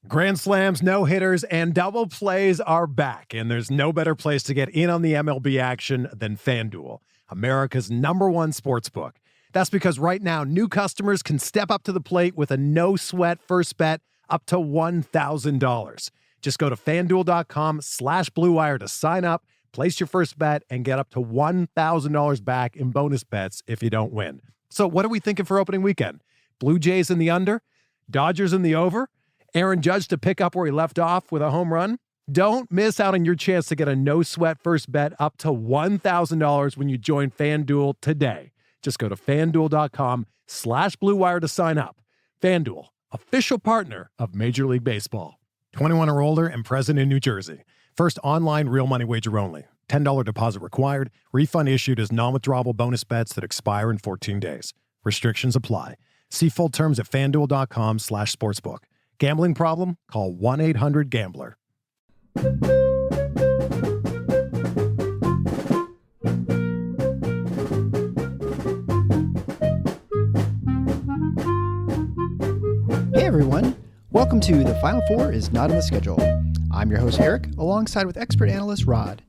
Grand slams, no-hitters, and double plays are back, and there's no better place to get in on the MLB action than FanDuel, America's #1 sportsbook. That's because right now, new customers can step up to the plate with a no-sweat first bet up to $1,000. Just go to FanDuel.com/Blue Wire to sign up, place your first bet, and get up to $1,000 back in bonus bets if you don't win. So what are we thinking for opening weekend? Blue Jays in the under? Dodgers in the over? Aaron Judge to pick up where he left off with a home run? Don't miss out on your chance to get a no-sweat first bet up to $1,000 when you join FanDuel today. Just go to FanDuel.com/Blue Wire to sign up. FanDuel, official partner of Major League Baseball. 21 or older and present in New Jersey. First online real money wager only. $10 deposit required. Refund issued as non-withdrawable bonus bets that expire in 14 days. Restrictions apply. See full terms at FanDuel.com/sportsbook. Gambling problem? Call 1-800-GAMBLER. Hey everyone, welcome to The Final Four is Not on the Schedule. I'm your host Eric, alongside with expert analyst Rod.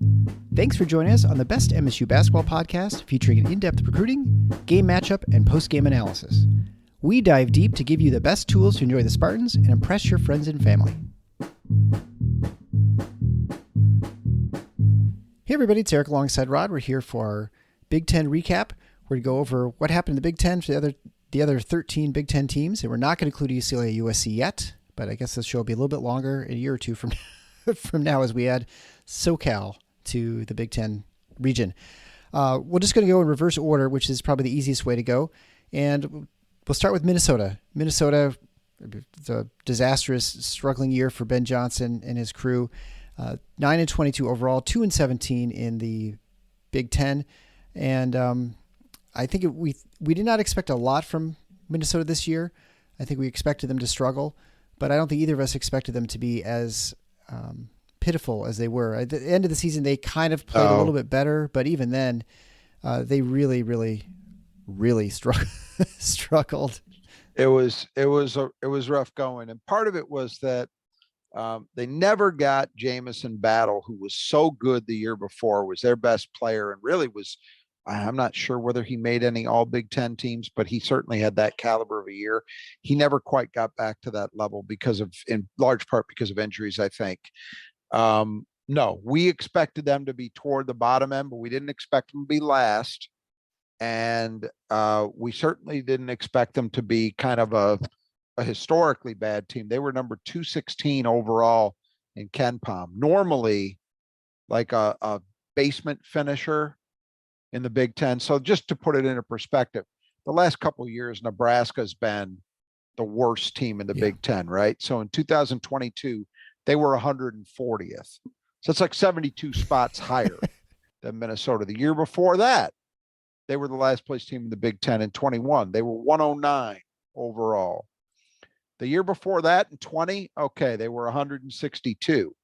Thanks for joining us on the best MSU basketball podcast featuring in-depth recruiting, game matchup, and post-game analysis. We dive deep to give you the best tools to enjoy the Spartans and impress your friends and family. Hey everybody, it's Eric alongside Rod. We're here for our Big Ten recap. We're going to go over what happened in the Big Ten for the other 13 Big Ten teams. And we're not going to include UCLA USC yet, but I guess this show will be a little bit longer, a year or two from now as we add SoCal to the Big Ten region. We're just going to go in reverse order, which is probably the easiest way to go. And we'll start with Minnesota. Minnesota, the disastrous, struggling year for Ben Johnson and his crew. 9-22 overall, 2-17 in the Big Ten. And I think we did not expect a lot from Minnesota this year. I think we expected them to struggle, but I don't think either of us expected them to be as pitiful as they were. At the end of the season, they kind of played a little bit better, but even then, they really struggled. It was rough going, and part of it was that they never got Jamison Battle, who was so good the year before, was their best player, and really was. I'm not sure whether he made any all Big Ten teams, but he certainly had that caliber of a year. He never quite got back to that level in large part because of injuries, I think. No, we expected them to be toward the bottom end, but we didn't expect them to be last. And we certainly didn't expect them to be kind of a historically bad team. They were number 216 overall in KenPom. Normally, like a basement finisher in the Big Ten. So just to put it into perspective, the last couple of years, Nebraska's been the worst team in the Big Ten, right? So in 2022, they were 140th. So it's like 72 spots higher than Minnesota. The year before that, they were the last place team in the Big Ten in 21. They were 109 overall. The year before that in 20, okay, they were 162.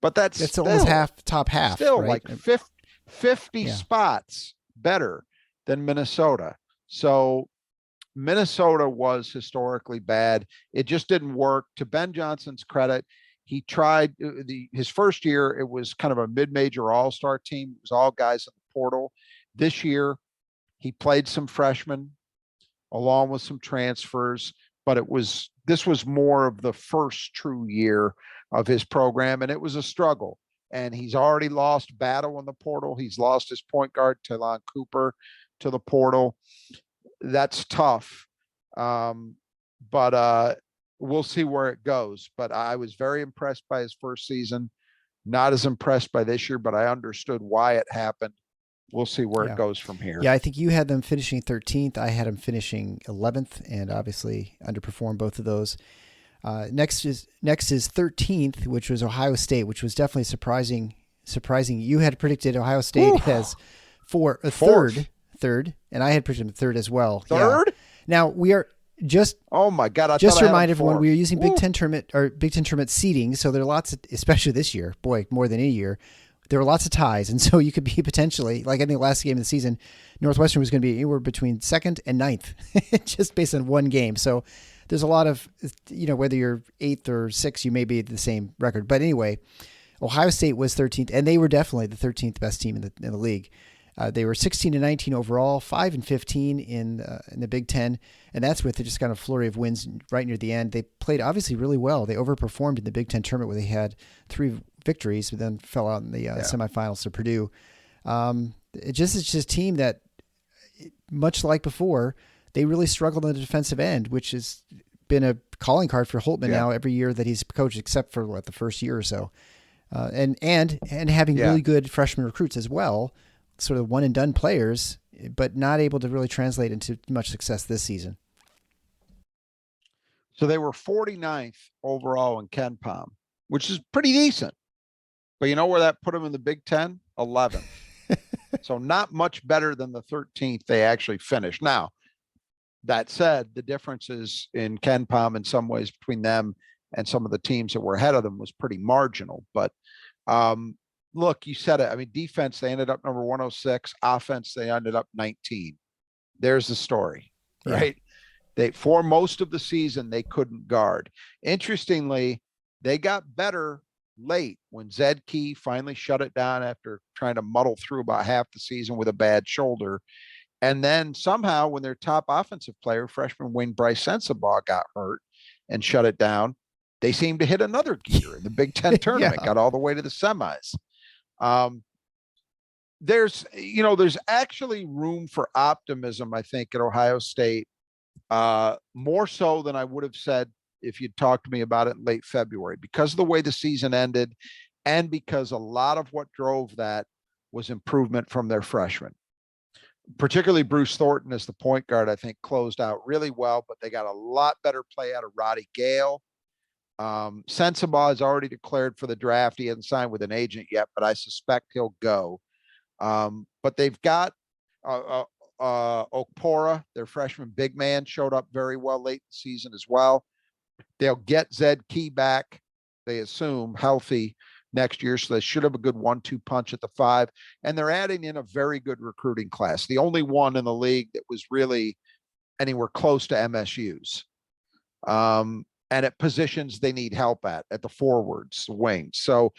But that's still, almost top half. Still right? like 50 spots better than Minnesota. So Minnesota was historically bad. It just didn't work. To Ben Johnson's credit, he tried his first year. It was kind of a mid-major all-star team. It was all guys in the portal. This year, he played some freshmen along with some transfers, but this was more of the first true year of his program, and it was a struggle. And he's already lost Battle in the portal. He's lost his point guard, Talon Cooper, to the portal. That's tough. But we'll see where it goes. But I was very impressed by his first season. Not as impressed by this year, but I understood why it happened. We'll see where it goes from here. Yeah, I think you had them finishing 13th. I had them finishing 11th, and obviously underperformed both of those. Next is 13th, which was Ohio State, which was definitely surprising. You had predicted Ohio State as third, and I had predicted third as well. Third? Yeah. Now we are just. Oh my God! Just to remind everyone, we are using Big Ten tournament seeding, so there are lots of, especially this year, more than any year. There were lots of ties, and so you could be potentially, like I think last game of the season, Northwestern was going to be anywhere between 2nd and 9th, just based on one game. So there's a lot of, whether you're 8th or 6th, you may be at the same record. But anyway, Ohio State was 13th, and they were definitely the 13th best team in the league. They were 16-19 overall, 5-15 in the Big Ten, and that's with just kind of flurry of wins right near the end. They played obviously really well. They overperformed in the Big Ten tournament where they had 3 victories, but then fell out in the semifinals to Purdue. It's just a team that, much like before, they really struggled on the defensive end, which has been a calling card for Holtman now every year that he's coached, except for the first year or so. And having really good freshman recruits as well, sort of one and done players, but not able to really translate into much success this season. So they were 49th overall in KenPom, which is pretty decent. But you know where that put them in the Big Ten? 11th. So not much better than the 13th they actually finished. Now, that said, the differences in KenPom in some ways between them and some of the teams that were ahead of them was pretty marginal. But look, you said it. I mean, defense, they ended up number 106. Offense, they ended up 19. There's the story, right? For most of the season, they couldn't guard. Interestingly, they got better late when Zed Key finally shut it down after trying to muddle through about half the season with a bad shoulder. And then somehow when their top offensive player, freshman wing Bryce Sensabaugh, got hurt and shut it down, they seemed to hit another gear in the Big Ten tournament, got all the way to the semis. There's actually room for optimism, I think, at Ohio State, more so than I would have said if you'd talked to me about it in late February, because of the way the season ended and because a lot of what drove that was improvement from their freshmen. Particularly Bruce Thornton as the point guard, I think, closed out really well, but they got a lot better play out of Roddy Gale. Sensabaugh is already declared for the draft. He hasn't signed with an agent yet, but I suspect he'll go. But they've got Okpora, their freshman big man, showed up very well late in the season as well. They'll get Zed Key back, they assume, healthy next year, so they should have a good 1-2 punch at the 5. And they're adding in a very good recruiting class, the only one in the league that was really anywhere close to MSU's. And at positions they need help at the forwards, the wings. So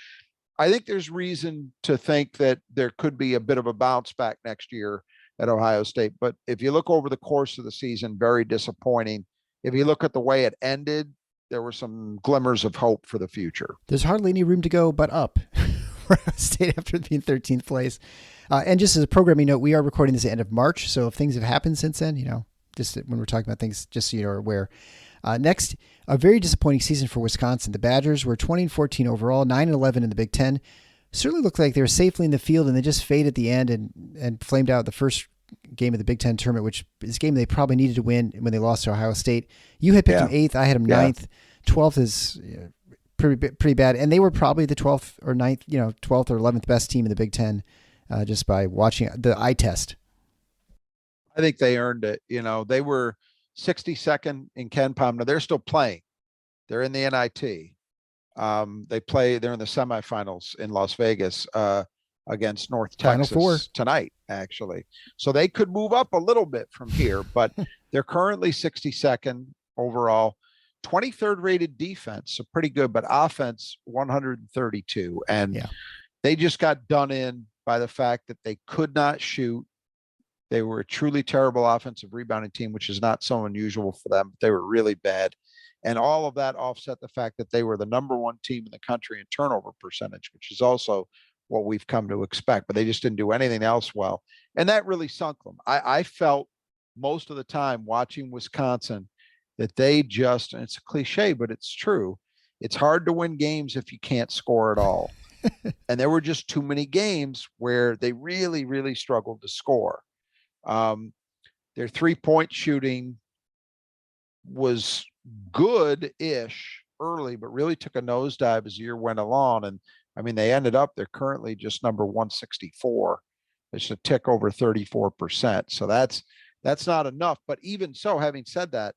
I think there's reason to think that there could be a bit of a bounce back next year at Ohio State. But if you look over the course of the season, very disappointing. If you look at the way it ended, there were some glimmers of hope for the future. There's hardly any room to go but up for Ohio State after being 13th place. And just as a programming note, we are recording this at the end of March. So if things have happened since then, just when we're talking about things, just so you're aware. Next, a very disappointing season for Wisconsin. The Badgers were 20-14 overall, 9-11 in the Big Ten. Certainly looked like they were safely in the field, and they just faded at the end and flamed out the first game of the Big Ten tournament, which is a game they probably needed to win when they lost to Ohio State. You had picked them 8th. I had them 9th. 12th is pretty bad. And they were probably the 12th or 9th, 12th or 11th best team in the Big Ten just by watching the eye test. I think they earned it. They were 62nd in KenPom. Now they're still playing. They're in the NIT. They're in the semifinals in Las Vegas against North Texas tonight, actually. So they could move up a little bit from here, but they're currently 62nd overall, 23rd rated defense, so pretty good, but offense 132. And they just got done in by the fact that they could not shoot. They were a truly terrible offensive rebounding team, which is not so unusual for them. They were really bad. And all of that offset the fact that they were the number 1 team in the country in turnover percentage, which is also what we've come to expect, but they just didn't do anything else well. And that really sunk them. I felt most of the time watching Wisconsin that they just, and it's a cliche, but it's true. It's hard to win games if you can't score at all. And there were just too many games where they really, really struggled to score. Their 3-point shooting was good-ish early, but really took a nosedive as the year went along. And I mean, they're currently just number 164. It's a tick over 34%. So that's not enough. But even so, having said that,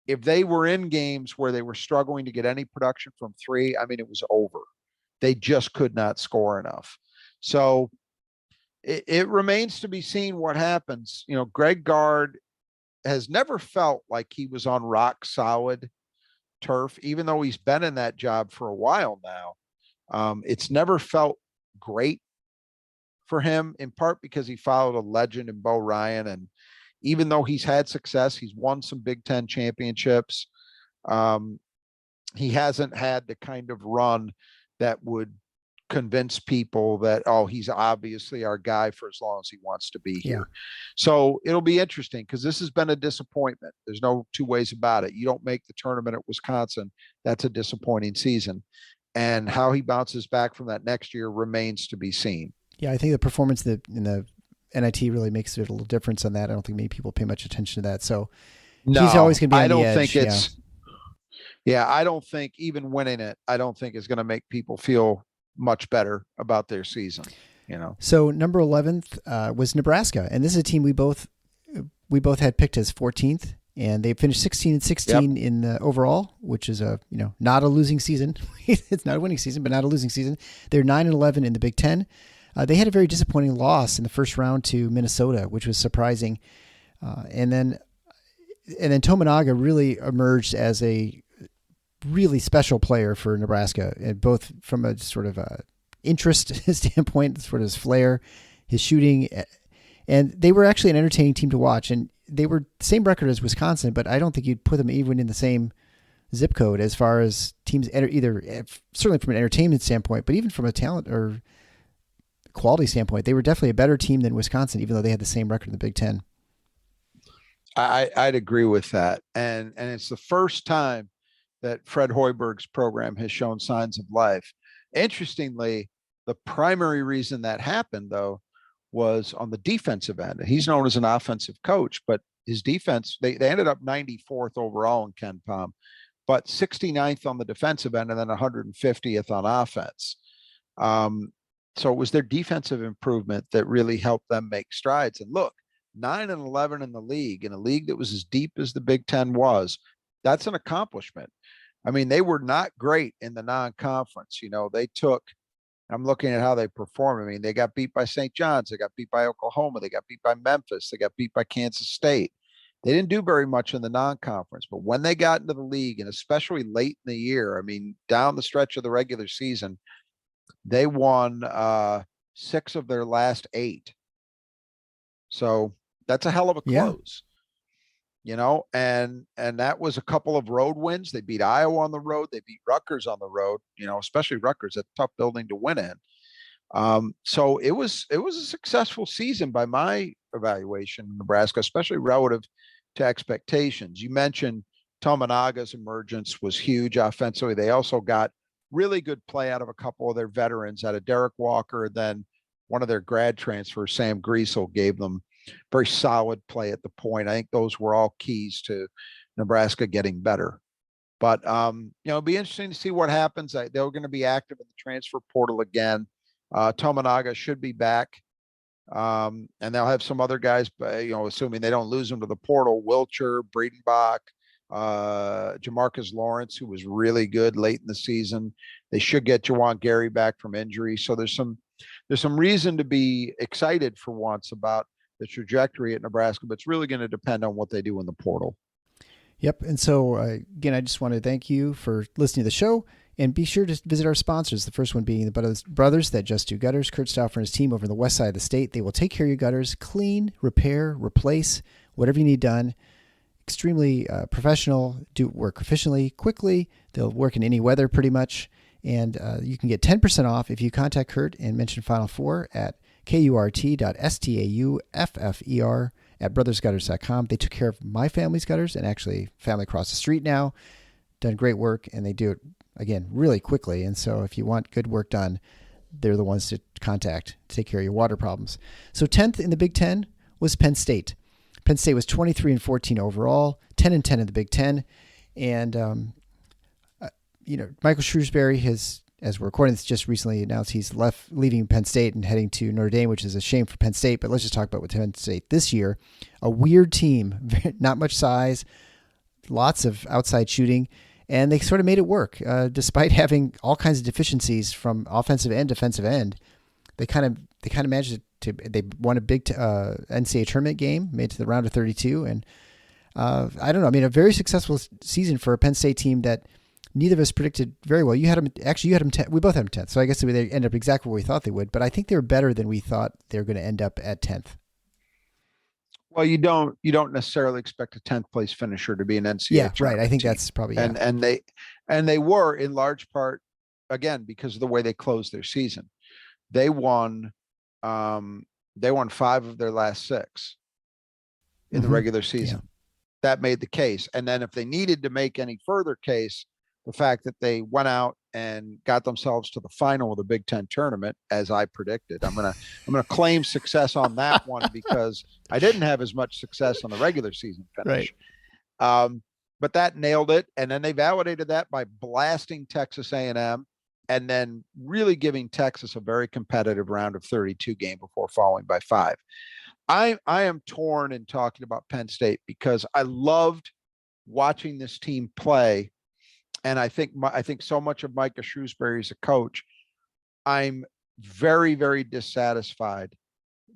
if they were in games where they were struggling to get any production from 3, I mean, it was over. They just could not score enough. So it remains to be seen what happens. Greg Gard has never felt like he was on rock solid turf, even though he's been in that job for a while now. It's never felt great for him, in part because he followed a legend in Bo Ryan. And even though he's had success, he's won some Big Ten championships. He hasn't had the kind of run that would convince people that, oh, he's obviously our guy for as long as he wants to be here. So it'll be interesting because this has been a disappointment. There's no two ways about it. You don't make the tournament at Wisconsin, that's a disappointing season. And how he bounces back from that next year remains to be seen. Yeah, I think the performance in the NIT really makes it a little difference on that. I don't think many people pay much attention to that. So no, he's always going to be on I don't the edge. think it's I don't think even winning it, I don't think is going to make people feel much better about their season, So number 11th was Nebraska, and this is a team we both had picked as 14th, and they finished 16-16 in the overall, which is not a losing season. It's not a winning season, but not a losing season. They're 9-11 in the Big Ten. They had a very disappointing loss in the first round to Minnesota, which was surprising, and then Tominaga really emerged as a really special player for Nebraska, and both from a sort of a interest standpoint, sort of his flair, his shooting, and they were actually an entertaining team to watch. And they were the same record as Wisconsin, but I don't think you'd put them even in the same zip code as far as teams, either certainly from an entertainment standpoint, but even from a talent or quality standpoint, they were definitely a better team than Wisconsin, even though they had the same record in the Big Ten. I'd agree with that. And it's the first time that Fred Hoiberg's program has shown signs of life. Interestingly, the primary reason that happened, though, was on the defensive end. He's known as an offensive coach, but his defense, they ended up 94th overall in Ken Pom, but 69th on the defensive end and then 150th on offense. So it was their defensive improvement that really helped them make strides. And look, 9-11 in the league, in a league that was as deep as the Big Ten was, that's an accomplishment. I mean, they were not great in the non-conference. They took, I'm looking at how they performed. I mean, they got beat by St. John's. They got beat by Oklahoma. They got beat by Memphis. They got beat by Kansas State. They didn't do very much in the non-conference, but when they got into the league, and especially late in the year, I mean, down the stretch of the regular season, they won 6 of their last 8. So that's a hell of a close. And that was a couple of road wins. They beat Iowa on the road. They beat Rutgers on the road, especially Rutgers, a tough building to win in. So it was a successful season by my evaluation in Nebraska, especially relative to expectations. You mentioned Tominaga's emergence was huge offensively. They also got really good play out of a couple of their veterans, out of Derek Walker. Then one of their grad transfers, Sam Griesel, gave them very solid play at the point. I think those were all keys to Nebraska getting better. But it'll be interesting to see what happens. They're going to be active in the transfer portal again. Tominaga should be back, and they'll have some other guys. Assuming they don't lose them to the portal, Wilcher, Breedenbach, Jamarcus Lawrence, who was really good late in the season. They should get Jawan Gary back from injury. So there's some reason to be excited for once about the trajectory at Nebraska, but it's really going to depend on what they do in the portal. Yep. And so again, I just want to thank you for listening to the show, and be sure to visit our sponsors. The first one being the brothers that just do gutters. Kurt Stauffer and his team over on the west side of the state. They will take care of your gutters, clean, repair, replace, whatever you need done. Extremely professional, do work efficiently, quickly. They'll work in any weather pretty much. And you can get 10% off if you contact Kurt and mention Final Four at kurt.stauffer@brothersgutters.com. They took care of my family's gutters, and actually family across the street now. Done great work, and they do it, again, really quickly. And so if you want good work done, they're the ones to contact to take care of your water problems. So 10th in the Big Ten was Penn State. Penn State was 23-14 overall, 10-10 in the Big Ten. And, Michael Shrewsbury has, as we're recording this, just recently announced he's leaving Penn State and heading to Notre Dame, which is a shame for Penn State. But let's just talk about what Penn State this year. A weird team, not much size, lots of outside shooting, and they sort of made it work. Despite having all kinds of deficiencies from offensive and defensive end, they kind of managed to. They won a big NCAA tournament game, made it to the round of 32, and I don't know. I mean, a very successful season for a Penn State team that neither of us predicted very well. You had them, actually, you had them 10th. We both had them 10th. So I guess they ended up exactly where we thought they would, but I think they were better than we thought they were going to end up at 10th. Well, you don't necessarily expect a 10th place finisher to be an NCAA Yeah, right. I think team. that's probably, and they were in large part, again, because of the way they closed their season. They won 5 of their last 6 in the regular season. Yeah. That made the case. And then if they needed to make any further case, the fact that they went out and got themselves to the final of the Big Ten tournament, as I predicted, I'm gonna claim success on that one because I didn't have as much success on the regular season finish. Right. But that nailed it. And then they validated that by blasting Texas A&M and then really giving Texas a very competitive round of 32 game before falling by 5. I am torn in talking about Penn State because I loved watching this team play. And I think so much of Micah Shrewsbury as a coach. I'm very, very dissatisfied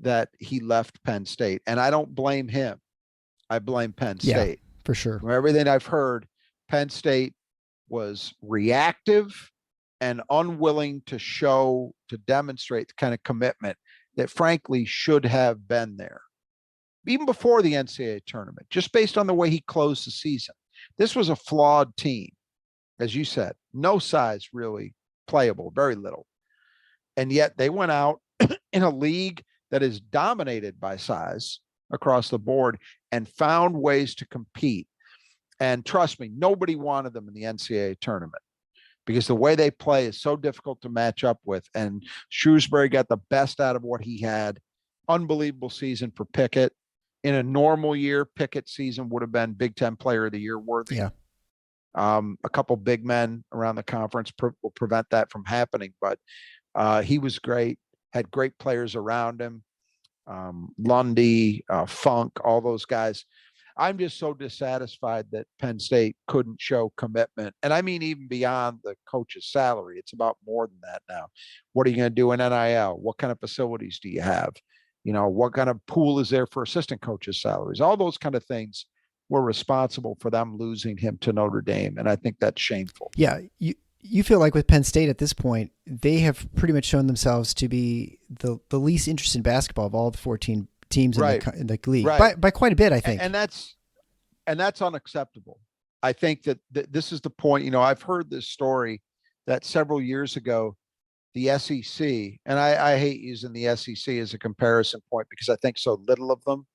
that he left Penn State. And I don't blame him. I blame Penn State. For sure. From everything I've heard, Penn State was reactive and unwilling to demonstrate the kind of commitment that frankly should have been there. Even before the NCAA tournament, just based on the way he closed the season. This was a flawed team. As you said, no size really playable, very little. And yet they went out in a league that is dominated by size across the board and found ways to compete. And trust me, nobody wanted them in the NCAA tournament because the way they play is so difficult to match up with. And Shrewsbury got the best out of what he had. Unbelievable season for Pickett. In a normal year, Pickett's season would have been Big Ten Player of the Year worthy. Yeah. A couple big men around the conference will prevent that from happening, but he was great, had great players around him. Lundy, Funk, all those guys. I'm just so dissatisfied that Penn State couldn't show commitment. And I mean, even beyond the coach's salary, it's about more than that now. What are you going to do in NIL? What kind of facilities do you have? What kind of pool is there for assistant coaches' salaries? All those kind of things were responsible for them losing him to Notre Dame. And I think that's shameful. Yeah. You feel like with Penn State at this point, they have pretty much shown themselves to be the least interested in basketball of all the 14 teams in the league by quite a bit, I think. And that's unacceptable. I think that this is the point. I've heard this story that several years ago, the SEC, and I hate using the SEC as a comparison point because I think so little of them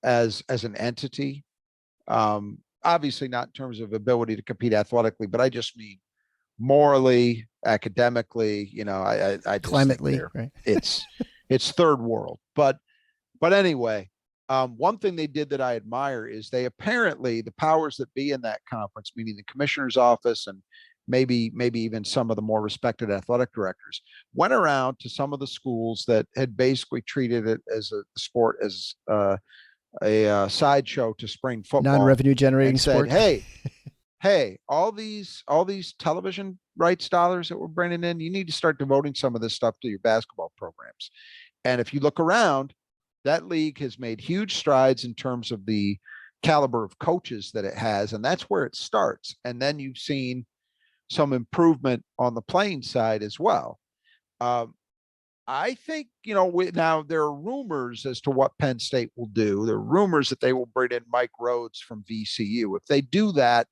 as an entity. Obviously not in terms of ability to compete athletically, but I just mean morally, academically, I just climately, right? It's third world. But anyway, one thing they did that I admire is they apparently, the powers that be in that conference, meaning the commissioner's office and maybe even some of the more respected athletic directors, went around to some of the schools that had basically treated it as a sport, as a sideshow to spring football, non-revenue generating sport. Hey, all these television rights dollars that we're bringing in, you need to start devoting some of this stuff to your basketball programs. And if you look around, that league has made huge strides in terms of the caliber of coaches that it has, and that's where it starts. And then you've seen some improvement on the playing side as well. I think, now there are rumors as to what Penn State will do. There are rumors that they will bring in Mike Rhodes from VCU. If they do that,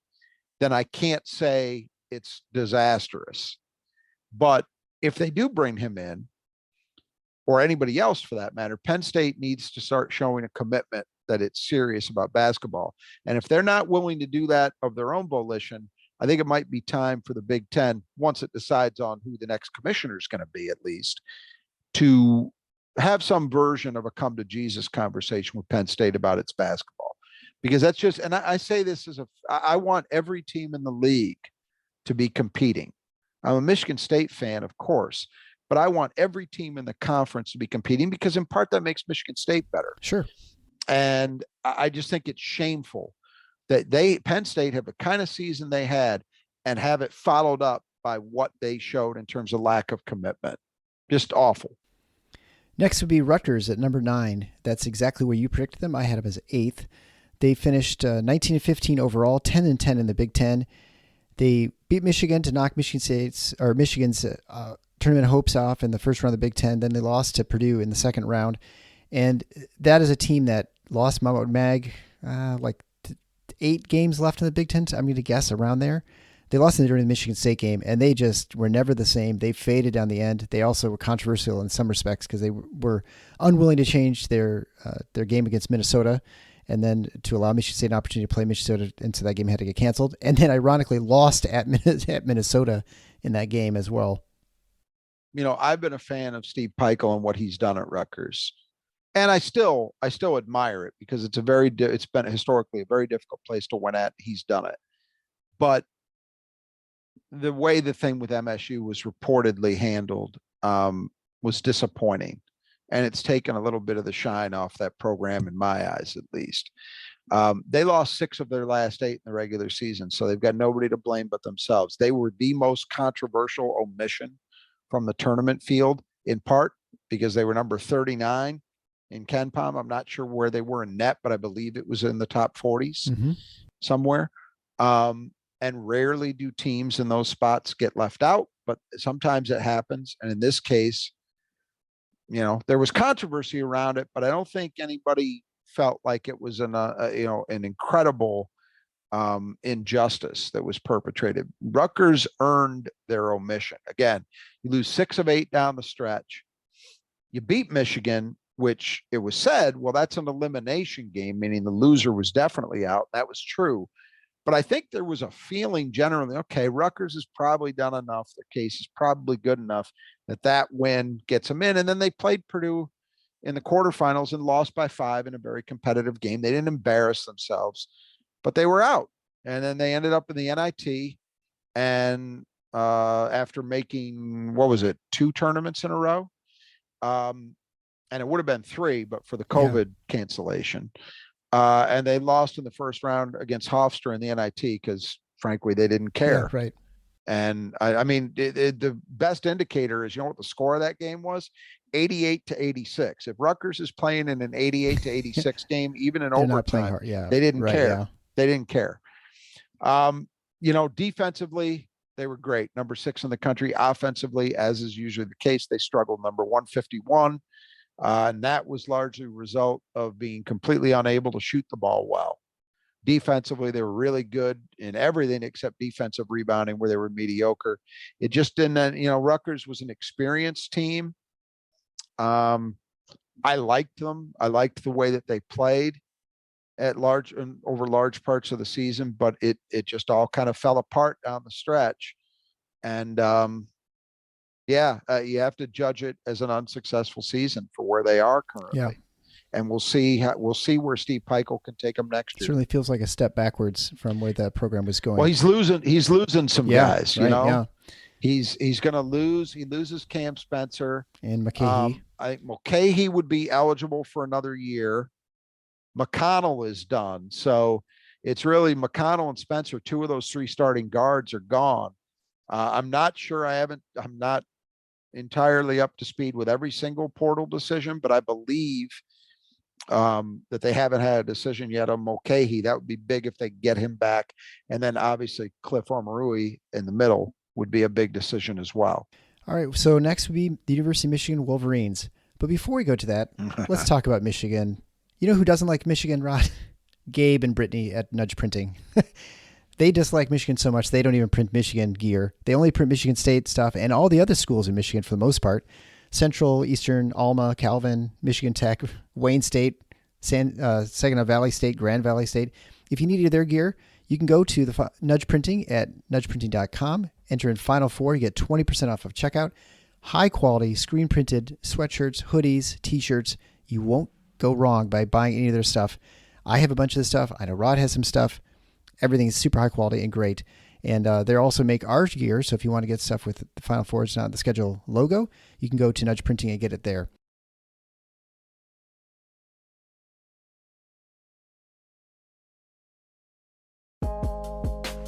then I can't say it's disastrous. But if they do bring him in, or anybody else for that matter, Penn State needs to start showing a commitment that it's serious about basketball. And if they're not willing to do that of their own volition, I think it might be time for the Big Ten, once it decides on who the next commissioner is going to be, at least, to have some version of a come to Jesus conversation with Penn State about its basketball. Because that's just, and I say this I want every team in the league to be competing. I'm a Michigan State fan, of course, but I want every team in the conference to be competing because in part that makes Michigan State better. Sure. And I just think it's shameful that Penn State have the kind of season they had and have it followed up by what they showed in terms of lack of commitment. Just awful. Next would be Rutgers at number 9. That's exactly where you predicted them. I had them as 8th. They finished 19-15 overall, 10-10 in the Big Ten. They beat Michigan to knock Michigan's tournament hopes off in the first round of the Big Ten. Then they lost to Purdue in the second round. And that is a team that lost Mahmoud Mag, 8 games left in the Big Ten. I'm going to guess around there. They lost during the Michigan State game, and they just were never the same. They faded down the end. They also were controversial in some respects because they were unwilling to change their game against Minnesota, and then to allow Michigan State an opportunity to play Minnesota, and so that game had to get canceled. And then ironically lost at Minnesota in that game as well. I've been a fan of Steve Peichel and what he's done at Rutgers. And I still admire it because it's been historically a very difficult place to win at. He's done it. But the way the thing with MSU was reportedly handled was disappointing. And it's taken a little bit of the shine off that program in my eyes, at least. They lost 6 of their last 8 in the regular season, so they've got nobody to blame but themselves. They were the most controversial omission from the tournament field, in part because they were number 39 in KenPom. I'm not sure where they were in net, but I believe it was in the top 40s somewhere. And rarely do teams in those spots get left out, but sometimes it happens. And in this case, there was controversy around it, but I don't think anybody felt like it was an incredible injustice that was perpetrated. Rutgers earned their omission. Again, you lose 6 of 8 down the stretch. You beat Michigan, which it was said, well, that's an elimination game, meaning the loser was definitely out. That was true. But I think there was a feeling generally, okay, Rutgers has probably done enough. Their case is probably good enough that win gets them in. And then they played Purdue in the quarterfinals and lost by 5 in a very competitive game. They didn't embarrass themselves, but they were out. And then they ended up in the NIT. And after making, 2 tournaments in a row? And it would have been 3, but for the COVID cancellation. And they lost in the first round against Hofstra in the NIT because, frankly, they didn't care. Yeah, right. And the best indicator is, what the score of that game was? 88-86. If Rutgers is playing in an 88-86 game, even in overtime, they didn't care. Yeah. They didn't care. Defensively, they were great. Number 6 in the country. Offensively, as is usually the case, they struggled. Number 151. And that was largely a result of being completely unable to shoot the ball well. Defensively, they were really good in everything except defensive rebounding, where they were mediocre. It just didn't, Rutgers was an experienced team. I liked them. I liked the way that they played over large parts of the season, but it just all kind of fell apart down the stretch. And, you have to judge it as an unsuccessful season for where they are currently. Yeah. And we'll see where Steve Peichel can take them next year. Certainly feels like a step backwards from where that program was going. Well, he's losing some guys, right, Yeah. He's going to lose. He loses Cam Spencer and McKahey. Mulcahy would be eligible for another year. McConnell is done. So it's really McConnell and Spencer. 2 of those 3 starting guards are gone. I'm not sure. I'm not entirely up to speed with every single portal decision, but I believe that they haven't had a decision yet on Mulcahy. That would be big if they get him back. And then obviously Cliff Omarui in the middle would be a big decision as well. All right. So next would be the University of Michigan Wolverines. But before we go to that, let's talk about Michigan. You know who doesn't like Michigan, Rod? Gabe and Brittany at Nudge Printing. They dislike Michigan so much they don't even print Michigan gear. They only print Michigan State stuff and all the other schools in Michigan for the most part. Central, Eastern, Alma, Calvin, Michigan Tech, Wayne State, Saginaw Valley State, Grand Valley State. If you need their gear, you can go to the Nudge Printing at nudgeprinting.com. Enter in Final 4. You get 20% off of checkout. High quality screen printed sweatshirts, hoodies, t-shirts. You won't go wrong by buying any of their stuff. I have a bunch of this stuff. I know Rod has some stuff. Everything is super high quality and great. And they also make our gear. So if you want to get stuff with the Final Four, it's not the schedule logo, you can go to Nudge Printing and get it there.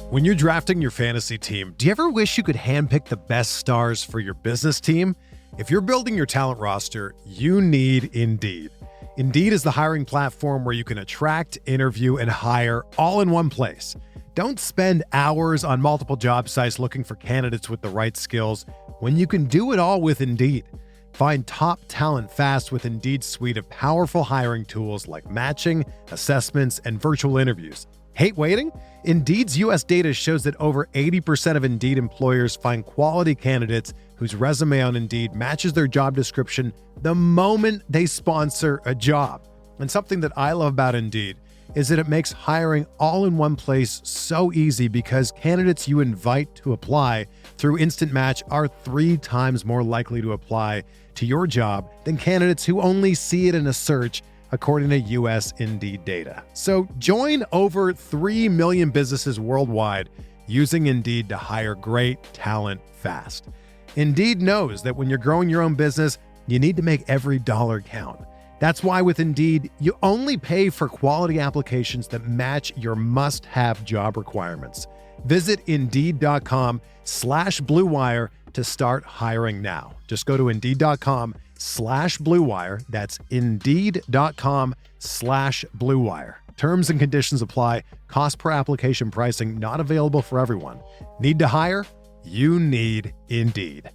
When you're drafting your fantasy team, do you ever wish you could handpick the best stars for your business team? If you're building your talent roster, you need Indeed. Indeed is the hiring platform where you can attract, interview, and hire all in one place. Don't spend hours on multiple job sites looking for candidates with the right skills when you can do it all with Indeed. Find top talent fast with Indeed's suite of powerful hiring tools like matching, assessments, and virtual interviews. Hate waiting? Indeed's U.S. data shows that over 80% of Indeed employers find quality candidates whose resume on Indeed matches their job description the moment they sponsor a job. And something that I love about Indeed is that it makes hiring all in one place so easy because candidates you invite to apply through Instant Match are 3 times more likely to apply to your job than candidates who only see it in a search, according to U.S. Indeed data. So join over 3 million businesses worldwide using Indeed to hire great talent fast. Indeed knows that when you're growing your own business, you need to make every dollar count. That's why with Indeed, you only pay for quality applications that match your must-have job requirements. Visit Indeed.com/Blue Wire to start hiring now. Just go to Indeed.com/Blue Wire. That's Indeed.com/Blue Wire. Terms and conditions apply. Cost per application pricing not available for everyone. Need to hire? You need Indeed.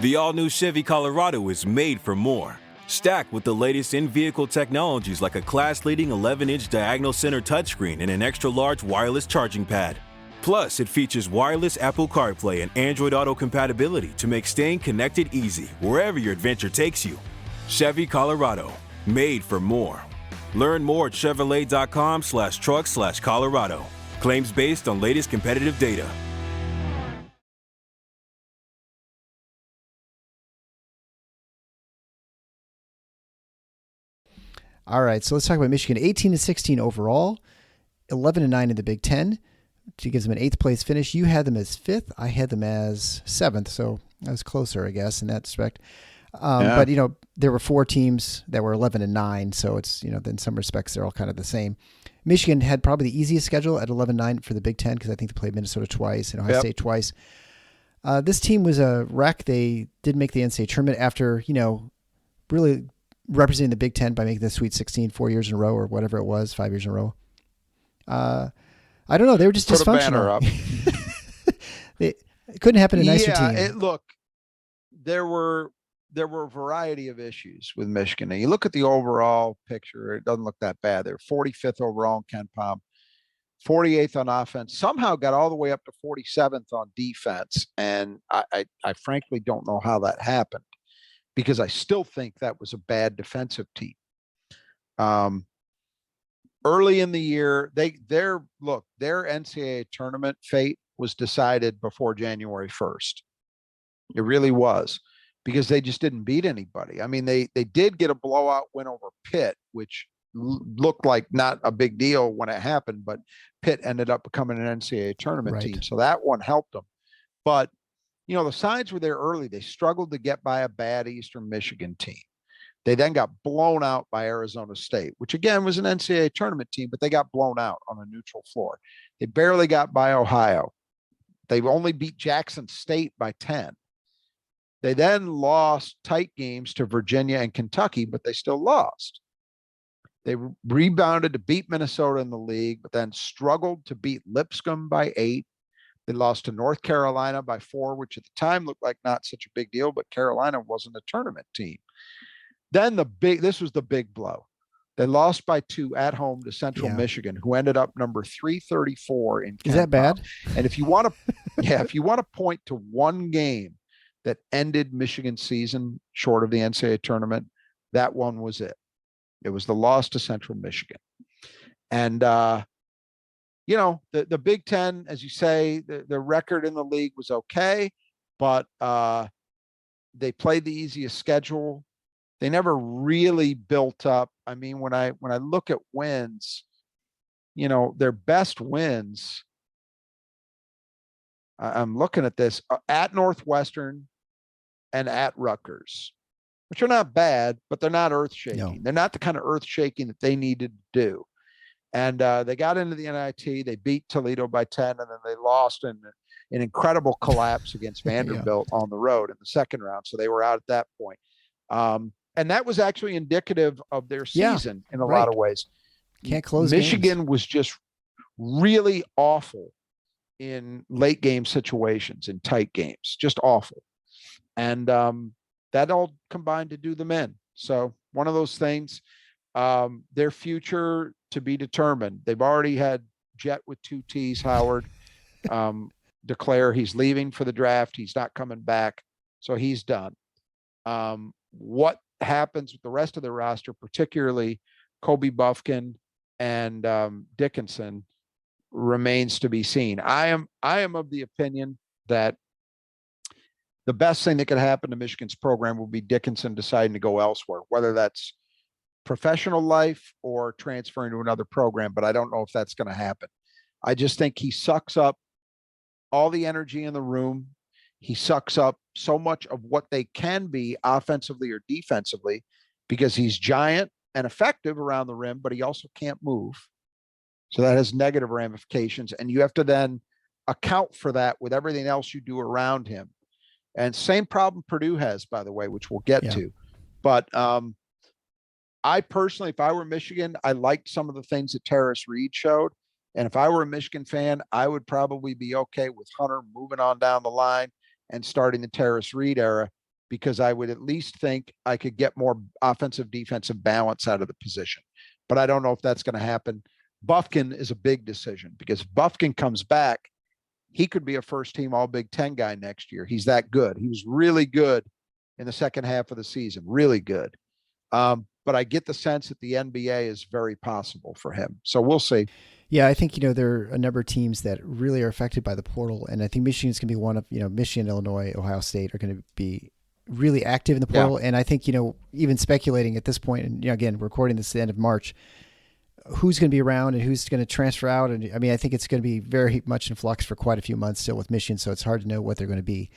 The all-new Chevy Colorado is made for more. Stacked with the latest in-vehicle technologies like a class-leading 11-inch diagonal center touchscreen and an extra-large wireless charging pad. Plus, it features wireless Apple CarPlay and Android Auto compatibility to make staying connected easy wherever your adventure takes you. Chevy Colorado, made for more. Learn more at Chevrolet.com/truck/Colorado. Claims based on latest competitive data. All right, so let's talk about Michigan. 18-16 overall, 11-9 in the Big Ten. She gives them an 8th place finish. You had them as 5th. I had them as 7th, so I was closer, I guess, in that respect. But, there were 4 teams that were 11-9, so it's, in some respects, they're all kind of the same. Michigan had probably the easiest schedule at 11-9 for the Big Ten because I think they played Minnesota twice and Ohio State twice. This team was a wreck. They did make the NCAA tournament after, really representing the Big Ten by making the Sweet 16 4 years in a row or whatever it was, 5 years in a row. I don't know. They were just Put dysfunctional. a banner up. It couldn't happen to a nicer team. Look, there were a variety of issues with Michigan. Now you look at the overall picture, it doesn't look that bad. They're 45th overall in KenPom, 48th on offense, somehow got all the way up to 47th on defense. And I frankly don't know how that happened, because I still think that was a bad defensive team. Early in the year, their NCAA tournament fate was decided before January 1st. It really was, because they just didn't beat anybody. I mean, they did get a blowout win over Pitt, which looked like not a big deal when it happened, but Pitt ended up becoming an NCAA tournament team. So that one helped them. But the signs were there early. They struggled to get by a bad Eastern Michigan team. They then got blown out by Arizona State, which again was an NCAA tournament team, but they got blown out on a neutral floor. They barely got by Ohio. They only beat Jackson State by 10. They then lost tight games to Virginia and Kentucky, but they still lost. They rebounded to beat Minnesota in the league, but then struggled to beat Lipscomb by 8. They lost to North Carolina by 4, which at the time looked like not such a big deal, but Carolina wasn't a tournament team. Then this was the big blow. They lost by 2 at home to Central Michigan, who ended up number 334 in KenPom. Is that bad? And if you want to point to one game that ended Michigan's season short of the NCAA tournament, that one was it. It was the loss to Central Michigan. And the Big Ten, as you say, the record in the league was okay, but they played the easiest schedule. They never really built up. I mean, when I look at wins, their best wins, I'm looking at this, at Northwestern and at Rutgers, which are not bad, but they're not earth-shaking. No. They're not the kind of earth-shaking that they needed to do. And they got into the NIT. They beat Toledo by 10, and then they lost in an incredible collapse against Vanderbilt on the road in the second round. So they were out at that point. And that was actually indicative of their season in a lot of ways. Can't close Michigan games. was just really awful in late game situations, in tight games, just awful. And that all combined to do them in. So one of those things, their future to be determined. They've already had Jet with 2 T's, Howard, declare he's leaving for the draft. He's not coming back. So he's done. What happens with the rest of the roster, particularly Kobe Buffkin and Dickinson, remains to be seen. I am of the opinion that the best thing that could happen to Michigan's program will be Dickinson deciding to go elsewhere, whether that's professional life or transferring to another program, but I don't know if that's going to happen. I just think he sucks up all the energy in the room. He sucks up so much of what they can be offensively or defensively because he's giant and effective around the rim, but he also can't move. So that has negative ramifications. And you have to then account for that with everything else you do around him. And same problem Purdue has, by the way, which we'll get to. But I personally, if I were Michigan, I liked some of the things that Terrace Reed showed. And if I were a Michigan fan, I would probably be okay with Hunter moving on down the line and starting the Terrace Reed era, because I would at least think I could get more offensive, defensive balance out of the position. But I don't know if that's going to happen. Buffkin is a big decision because if Buffkin comes back, he could be a first team all Big Ten guy next year. He's that good. He was really good in the second half of the season, really good. But I get the sense that the NBA is very possible for him. So we'll see. Yeah, I think, there are a number of teams that really are affected by the portal. And I think Michigan's going to be one of, Michigan, Illinois, Ohio State are going to be really active in the portal. Yeah. And I think, even speculating at this point, and again, we're recording this at the end of March, who's going to be around and who's going to transfer out. And I mean, I think it's going to be very much in flux for quite a few months still with Michigan. So it's hard to know what they're going to be.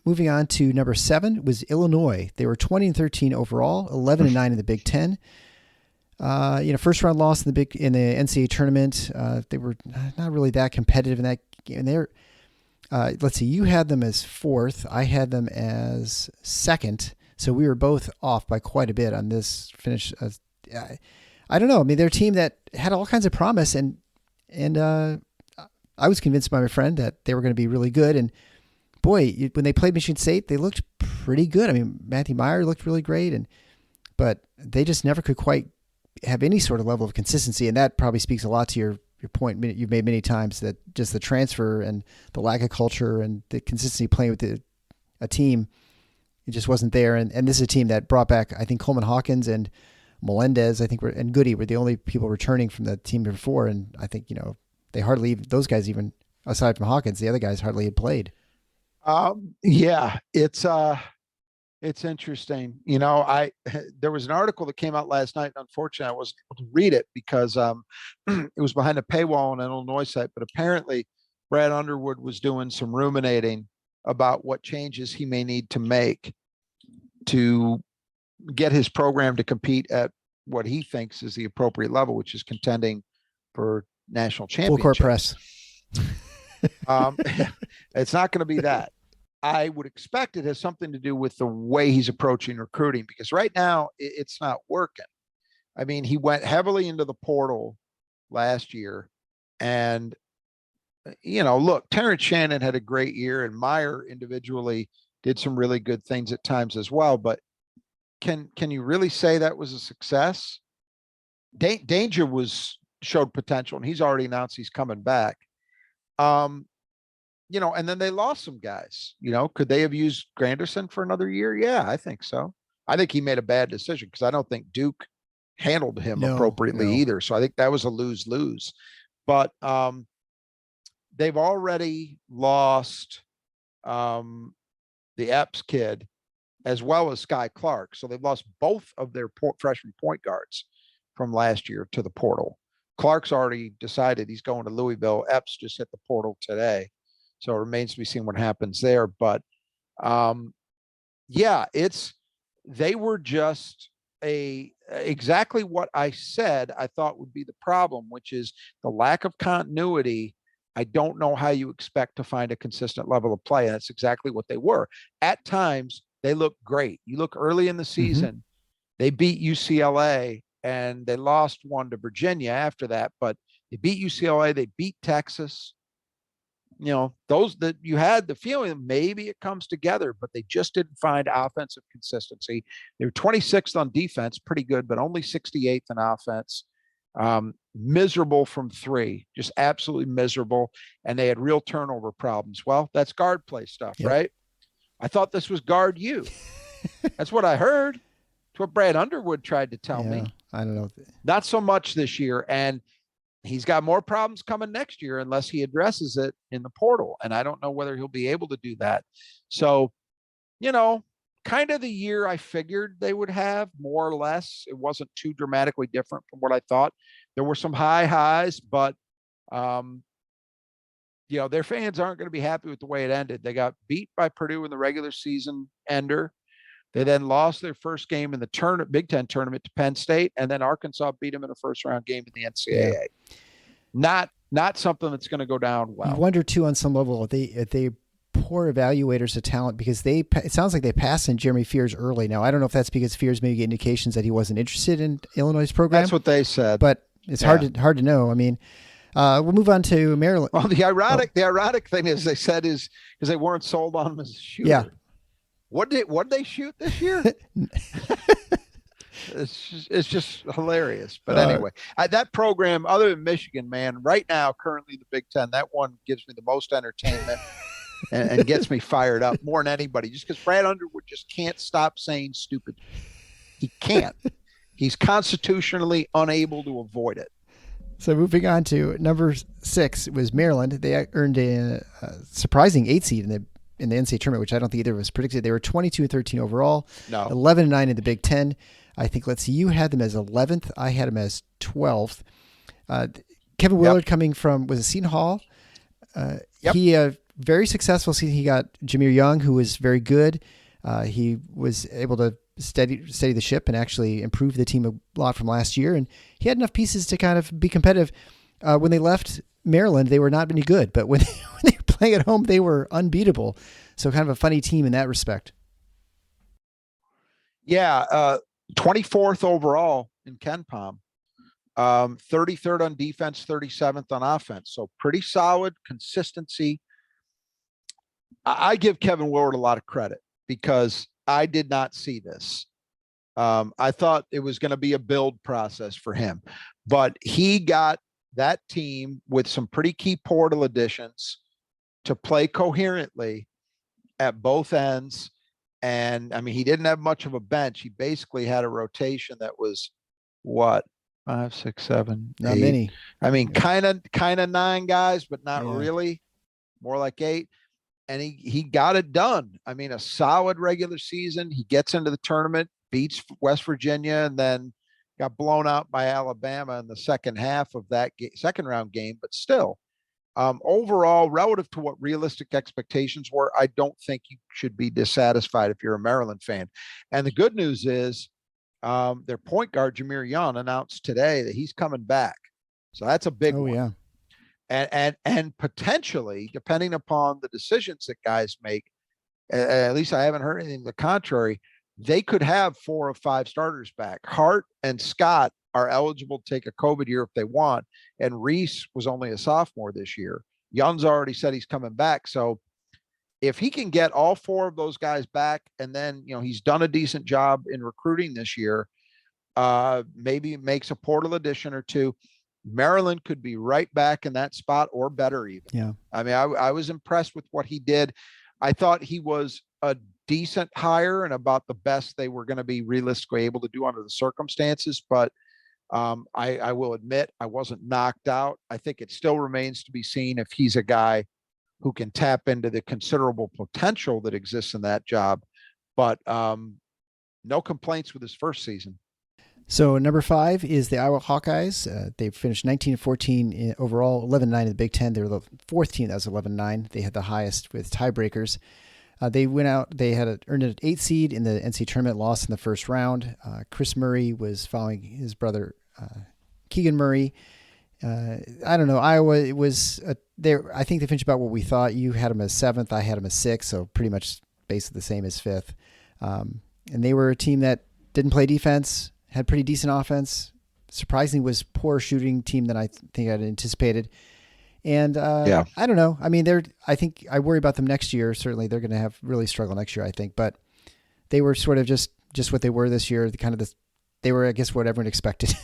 Moving on to number 7 was Illinois. They were 20-13 overall, 11-9 in the Big Ten. First round loss in the NCAA tournament. They were not really that competitive in that game. And they're, let's see, you had them as 4th. I had them as 2nd. So we were both off by quite a bit on this finish. I don't know. I mean, they're a team that had all kinds of promise, and I was convinced by my friend that they were going to be really good. And boy, when they played Michigan State, they looked pretty good. I mean, Matthew Meyer looked really great, but they just never could quite have any sort of level of consistency. And that probably speaks a lot to your point you've made many times, that just the transfer and the lack of culture and the consistency playing with a team, it just wasn't there. And this is a team that brought back, I think, Coleman Hawkins and Melendez, I think, and Goody were the only people returning from the team before. And I think, they hardly, those guys, even aside from Hawkins, the other guys hardly had played. Yeah, it's interesting. There was an article that came out last night. Unfortunately, I wasn't able to read it because it was behind a paywall on an Illinois site. But apparently, Brad Underwood was doing some ruminating about what changes he may need to make to get his program to compete at what he thinks is the appropriate level, which is contending for national championships. Full court press. It's not going to be that. I would expect it has something to do with the way he's approaching recruiting, because right now it's not working. I mean, he went heavily into the portal last year, and look, Terrence Shannon had a great year, and Meyer individually did some really good things at times as well. But can you really say that was a success? Danger showed potential, and he's already announced he's coming back. And then they lost some guys. Could they have used Granderson for another year? Yeah, I think so. I think he made a bad decision because I don't think Duke handled him appropriately either. So I think that was a lose-lose. But they've already lost the Epps kid as well as Sky Clark. So they've lost both of their freshman point guards from last year to the portal. Clark's already decided he's going to Louisville. Epps just hit the portal today. So it remains to be seen what happens there. But they were just a exactly what I said I thought would be the problem, which is the lack of continuity. I don't know how you expect to find a consistent level of play. And that's exactly what they were. At times, they look great. You look early in the season, they beat UCLA and they lost one to Virginia after that, but they beat UCLA, they beat Texas. Those that you had the feeling that maybe it comes together, but they just didn't find offensive consistency. They were 26th on defense, pretty good, but only 68th in offense. Miserable from three, just absolutely miserable. And they had real turnover problems. Well, that's guard play stuff, right? I thought this was guard you. That's what I heard. It's what Brad Underwood tried to tell me. I don't know. Not so much this year. And he's got more problems coming next year unless he addresses it in the portal. And I don't know whether he'll be able to do that. So, kind of the year I figured they would have, more or less. It wasn't too dramatically different from what I thought. There were some high highs, but, their fans aren't going to be happy with the way it ended. They got beat by Purdue in the regular season ender. They then lost their first game in the Big Ten tournament to Penn State, and then Arkansas beat them in a first-round game in the NCAA. Yeah. Not something that's going to go down well. You wonder too, on some level, if they poor evaluators of talent, because it sounds like they passed in Jeremy Fears early. Now, I don't know if that's because Fears maybe get indications that he wasn't interested in Illinois' program. That's what they said, but it's hard to know. I mean, we'll move on to Maryland. Well, the ironic thing is they said is because they weren't sold on him as a shooter. Yeah. What did they shoot this year? It's just hilarious. But anyway, that program, other than Michigan, man, right now, currently the Big Ten, that one gives me the most entertainment and gets me fired up more than anybody, just because Brad Underwood just can't stop saying stupid. He can't. He's constitutionally unable to avoid it. So moving on to number 6 was Maryland. They earned a surprising 8th seed in the NCAA tournament, which I don't think either of us predicted. They were 22-13 overall, 11-9 in the Big Ten. I think, let's see, you had them as 11th. I had them as 12th. Kevin Willard coming from, was it Seton Hall? He, very successful season. He got Jameer Young, who was very good. He was able to steady the ship and actually improve the team a lot from last year. And he had enough pieces to kind of be competitive. When they left Maryland, they were not any good, but when they were playing at home, they were unbeatable. So kind of a funny team in that respect. Yeah. 24th overall in KenPom, 33rd on defense, 37th on offense. So pretty solid consistency. I give Kevin Willard a lot of credit because I did not see this. I thought it was going to be a build process for him, but he got that team with some pretty key portal additions to play coherently at both ends. And I mean, he didn't have much of a bench. He basically had a rotation that was 5, 6, 7, not 8. many. I mean, kind of 9 guys, but not really, more like 8. And he got it done. I mean, a solid regular season. He gets into the tournament, beats West Virginia, and then got blown out by Alabama in the second half of that second round game. But still, overall, relative to what realistic expectations were, I don't think you should be dissatisfied if you're a Maryland fan. And the good news is their point guard, Jameer Young, announced today that he's coming back. So that's a big one. Yeah. And potentially, depending upon the decisions that guys make, at least I haven't heard anything to the contrary, they could have 4 of 5 starters back. Hart and Scott are eligible to take a COVID year if they want. And Reese was only a sophomore this year. Young's already said he's coming back. So if he can get all 4 of those guys back, and then, he's done a decent job in recruiting this year, maybe makes a portal addition or 2, Maryland could be right back in that spot or better even. Yeah. I mean, I was impressed with what he did. I thought he was a decent hire and about the best they were going to be realistically able to do under the circumstances. But I will admit I wasn't knocked out. I think it still remains to be seen if he's a guy who can tap into the considerable potential that exists in that job. But no complaints with his first season. So number 5 is the Iowa Hawkeyes. They finished 19-14 overall, 11-9 in the Big Ten. They were the 4th team that was 11-9. They had the highest with tiebreakers. They went out. They had earned an 8 seed in the NCAA tournament, lost in the first round. Chris Murray was following his brother Keegan Murray. I don't know. Iowa, it was there. I think they finished about what we thought. You had them as 7th. I had them as 6th. So pretty much basically the same as 5th. And they were a team that didn't play defense, had pretty decent offense. Surprisingly, was poor shooting team than I think I'd anticipated. And I don't know. I mean, I think I worry about them next year. Certainly, they're going to have really struggle next year, I think. But they were sort of just what they were this year. They were, I guess, what everyone expected.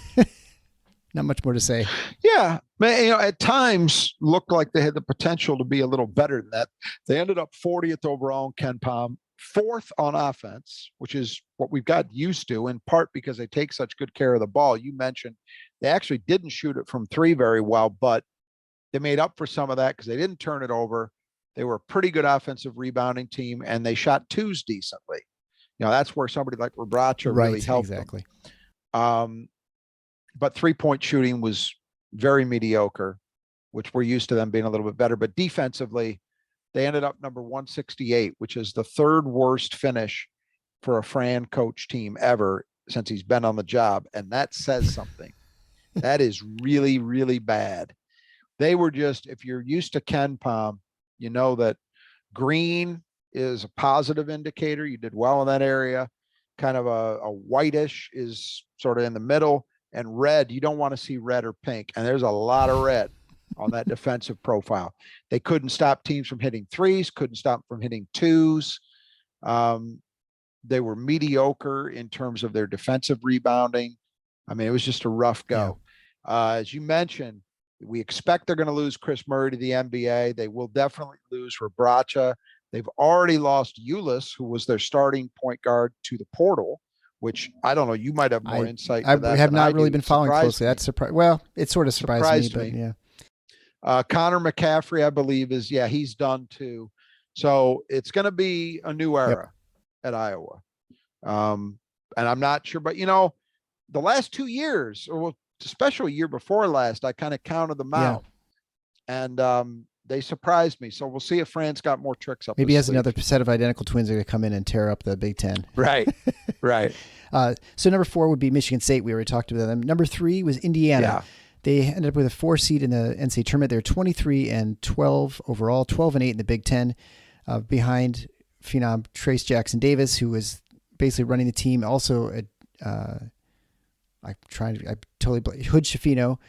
Not much more to say. Yeah, at times looked like they had the potential to be a little better than that. They ended up 40th overall in Ken Pom, 4th on offense, which is what we've got used to, in part because they take such good care of the ball. You mentioned they actually didn't shoot it from 3 very well, but they made up for some of that because they didn't turn it over. They were a pretty good offensive rebounding team, and they shot 2s decently. That's where somebody like Rebraca really helped exactly. them. But 3-point shooting was very mediocre, which we're used to them being a little bit better. But defensively, they ended up number 168, which is the 3rd worst finish for a Fran coach team ever since he's been on the job. And that says something. That is really, really bad. They were just, if you're used to Ken Pom, you know that green is a positive indicator. You did well in that area. Kind of a whitish is sort of in the middle. And red, you don't want to see red or pink. And there's a lot of red on that defensive profile. They couldn't stop teams from hitting 3s, couldn't stop from hitting 2s. They were mediocre in terms of their defensive rebounding. I mean, it was just a rough go. Yeah. As you mentioned, we expect they're going to lose Chris Murray to the NBA. They will definitely lose Rebraca. They've already lost Ulis, who was their starting point guard, to the portal, which I don't know. You might have more insight. I have not really been following closely. That's surprised. Well, it sort of surprised me, but yeah. Connor McCaffrey, I believe, he's done too. So it's going to be a new era at Iowa. And I'm not sure, but the last 2 years, or especially year before last, I kind of counted them out, and they surprised me. So we'll see if Fran's got more tricks up. Maybe he has another set of identical twins that are going to come in and tear up the Big Ten. Right. So number 4 would be Michigan State. We already talked about them. Number 3 was Indiana. Yeah. They ended up with a 4 seed in the NCAA tournament. They're 23-12 overall, 12-8 in the Big Ten, behind phenom Trace Jackson Davis, who was basically running the team. Also, Hood Schifino,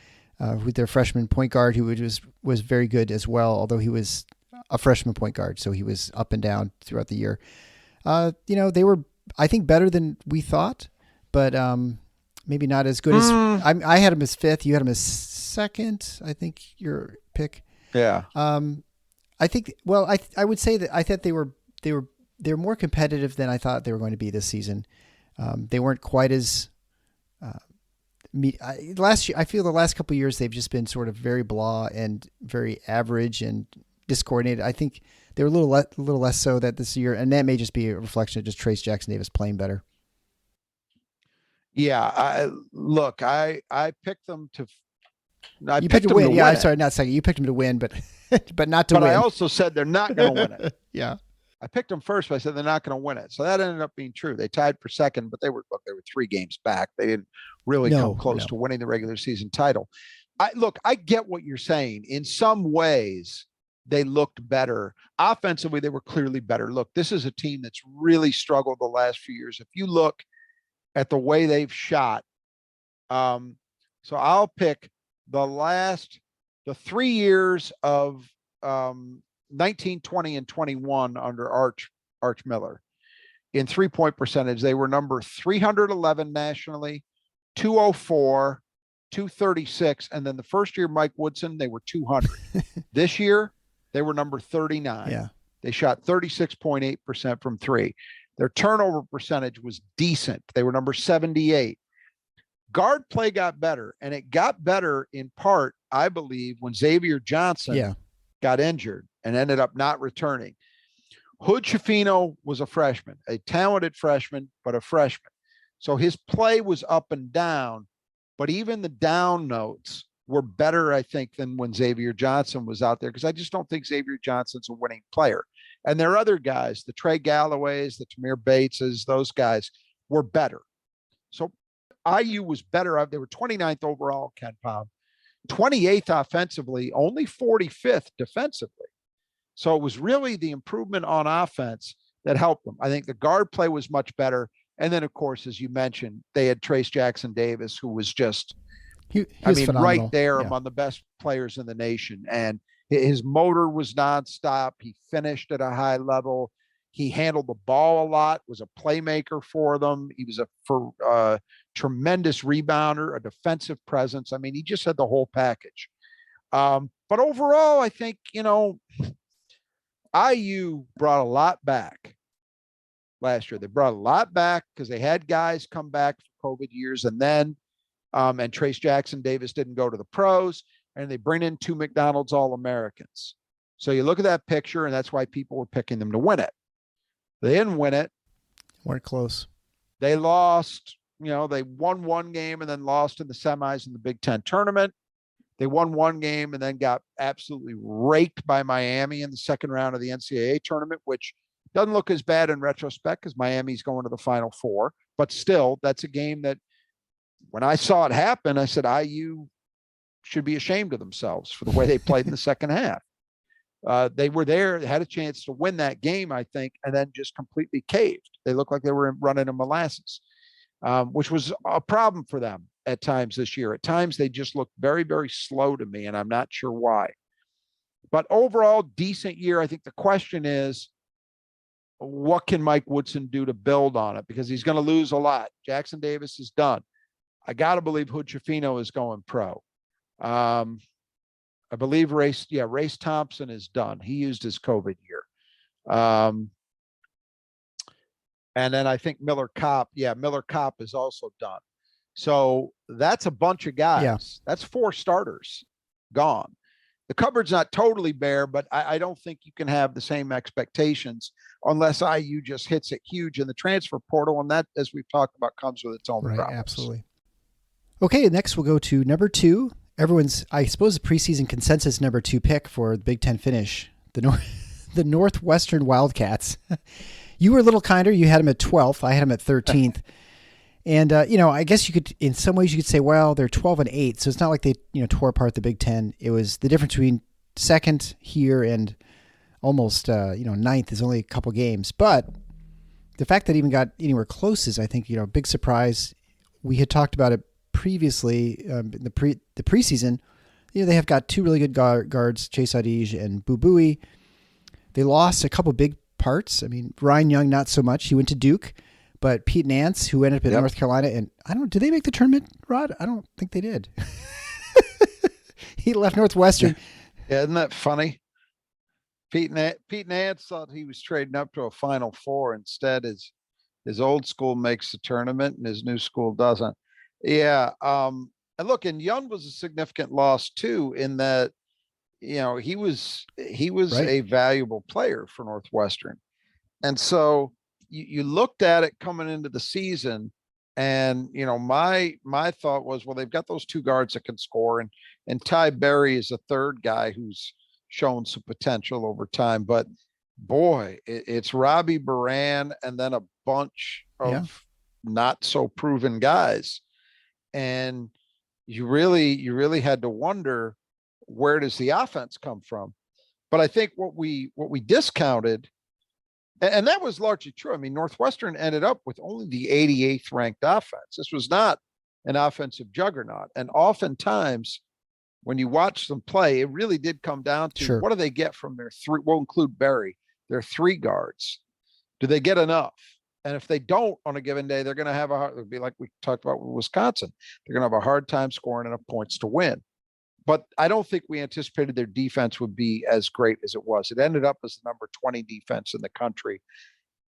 with their freshman point guard, who was very good as well, although he was a freshman point guard, so he was up and down throughout the year. They were, I think, better than we thought, but maybe not as good as I had them as 5th. You had them as 2nd. I think your pick. Yeah. I think. Well, I would say that I thought they were more competitive than I thought they were going to be this season. They weren't quite as. Last year, I feel the last couple of years they've just been sort of very blah and very average and discoordinated. I think they were a little less so that this year, and that may just be a reflection of just Trace Jackson Davis playing better. Yeah, I picked them to. You picked to win. Yeah, I'm sorry, not second. You picked them to win, but not to win. But I also said they're not going to win it. Yeah. I picked them first, but I said they're not going to win it. So that ended up being true. They tied for second, but they were 3 games back. They didn't really come close to winning the regular season title. I get what you're saying. In some ways, they looked better. Offensively, they were clearly better. Look, this is a team that's really struggled the last few years. If you look at the way they've shot, so I'll pick the 3 years of 19, 20, and 21 under Arch Miller. In 3-point percentage, they were number 311 nationally, 204, 236, and then the first year Mike Woodson, they were 200. This year, they were number 39. Yeah. They shot 36.8% from 3. Their turnover percentage was decent. They were number 78. Guard play got better, and it got better in part, I believe, when Xavier Johnson got injured and ended up not returning. Hood Schifino was a freshman, a talented freshman, but a freshman. So his play was up and down, but even the down notes were better, I think, than when Xavier Johnson was out there, because I just don't think Xavier Johnson's a winning player. And their other guys, the Trey Galloways, the Tamir Bateses, those guys were better. So IU was better. They were 29th overall, Ken Pound, 28th offensively, only 45th defensively. So it was really the improvement on offense that helped them. I think the guard play was much better. And then, of course, as you mentioned, they had Trace Jackson Davis, who was just, he was phenomenal. Right there among the best players in the nation. And his motor was nonstop. He finished at a high level. He handled the ball a lot, was a playmaker for them. He was a tremendous rebounder, a defensive presence. I mean, he just had the whole package. But overall, I think, IU brought a lot back last year. They brought a lot back because they had guys come back for COVID years, and then and Trace Jackson Davis didn't go to the pros, and they bring in 2 McDonald's All-Americans. So you look at that picture, and that's why people were picking them to win it. They didn't win it. Weren't close. They lost, they won one game and then lost in the semis in the Big Ten tournament. They won one game and then got absolutely raked by Miami in the second round of the NCAA tournament, which doesn't look as bad in retrospect because Miami's going to the Final Four. But still, that's a game that when I saw it happen, I said, IU should be ashamed of themselves for the way they played in the second half. They were there, they had a chance to win that game, I think, and then just completely caved. They looked like they were running in molasses, which was a problem for them at times this year. At times, they just looked very, very slow to me, and I'm not sure why. But overall, decent year. I think the question is, what can Mike Woodson do to build on it? Because he's going to lose a lot. Jackson Davis is done. I got to believe Hood Schifino is going pro. I believe Race Thompson is done. He used his COVID year. And then I think Miller Kopp is also done. So that's a bunch of guys. Yeah. That's 4 starters gone. The cupboard's not totally bare, but I don't think you can have the same expectations unless IU just hits it huge in the transfer portal. And that, as we've talked about, comes with its own problems. Absolutely. Okay, next we'll go to number 2. Everyone's, I suppose, the preseason consensus number 2 pick for the Big Ten finish, the Northwestern Wildcats. You were a little kinder. You had them at 12th. I had them at 13th. And, I guess you could, in some ways you could say, well, they're 12 and 8. So it's not like they, tore apart the Big Ten. It was the difference between second here and almost, ninth is only a couple games. But the fact that it even got anywhere close is, I think, a big surprise. We had talked about it previously in the preseason. They have got 2 really good guards, Chase Adige and Boo Buie. They lost a couple big parts. I mean, Ryan Young, not so much. He went to Duke. But Pete Nance, who ended up in North Carolina, and did they make the tournament, Rod? I don't think they did. He left Northwestern. Yeah, isn't that funny? Pete Nance thought he was trading up to a Final Four. Instead, his old school makes the tournament and his new school doesn't. Yeah. And look, and Young was a significant loss too, in that, he was right. A valuable player for Northwestern. And so you looked at it coming into the season, and my thought was, well, they've got those 2 guards that can score, and Ty Berry is a third guy who's shown some potential over time. But boy, it's Robbie Baran and then a bunch of not so proven guys, and you really had to wonder, where does the offense come from? But I think what we discounted. And that was largely true. I mean, Northwestern ended up with only the 88th ranked offense. This was not an offensive juggernaut. And oftentimes, when you watch them play, it really did come down to what do they get from their 3, we'll include Berry, their 3 guards. Do they get enough? And if they don't on a given day, they're going to have it'll be like we talked about with Wisconsin. They're going to have a hard time scoring enough points to win. But I don't think we anticipated their defense would be as great as it was. It ended up as the number 20 defense in the country.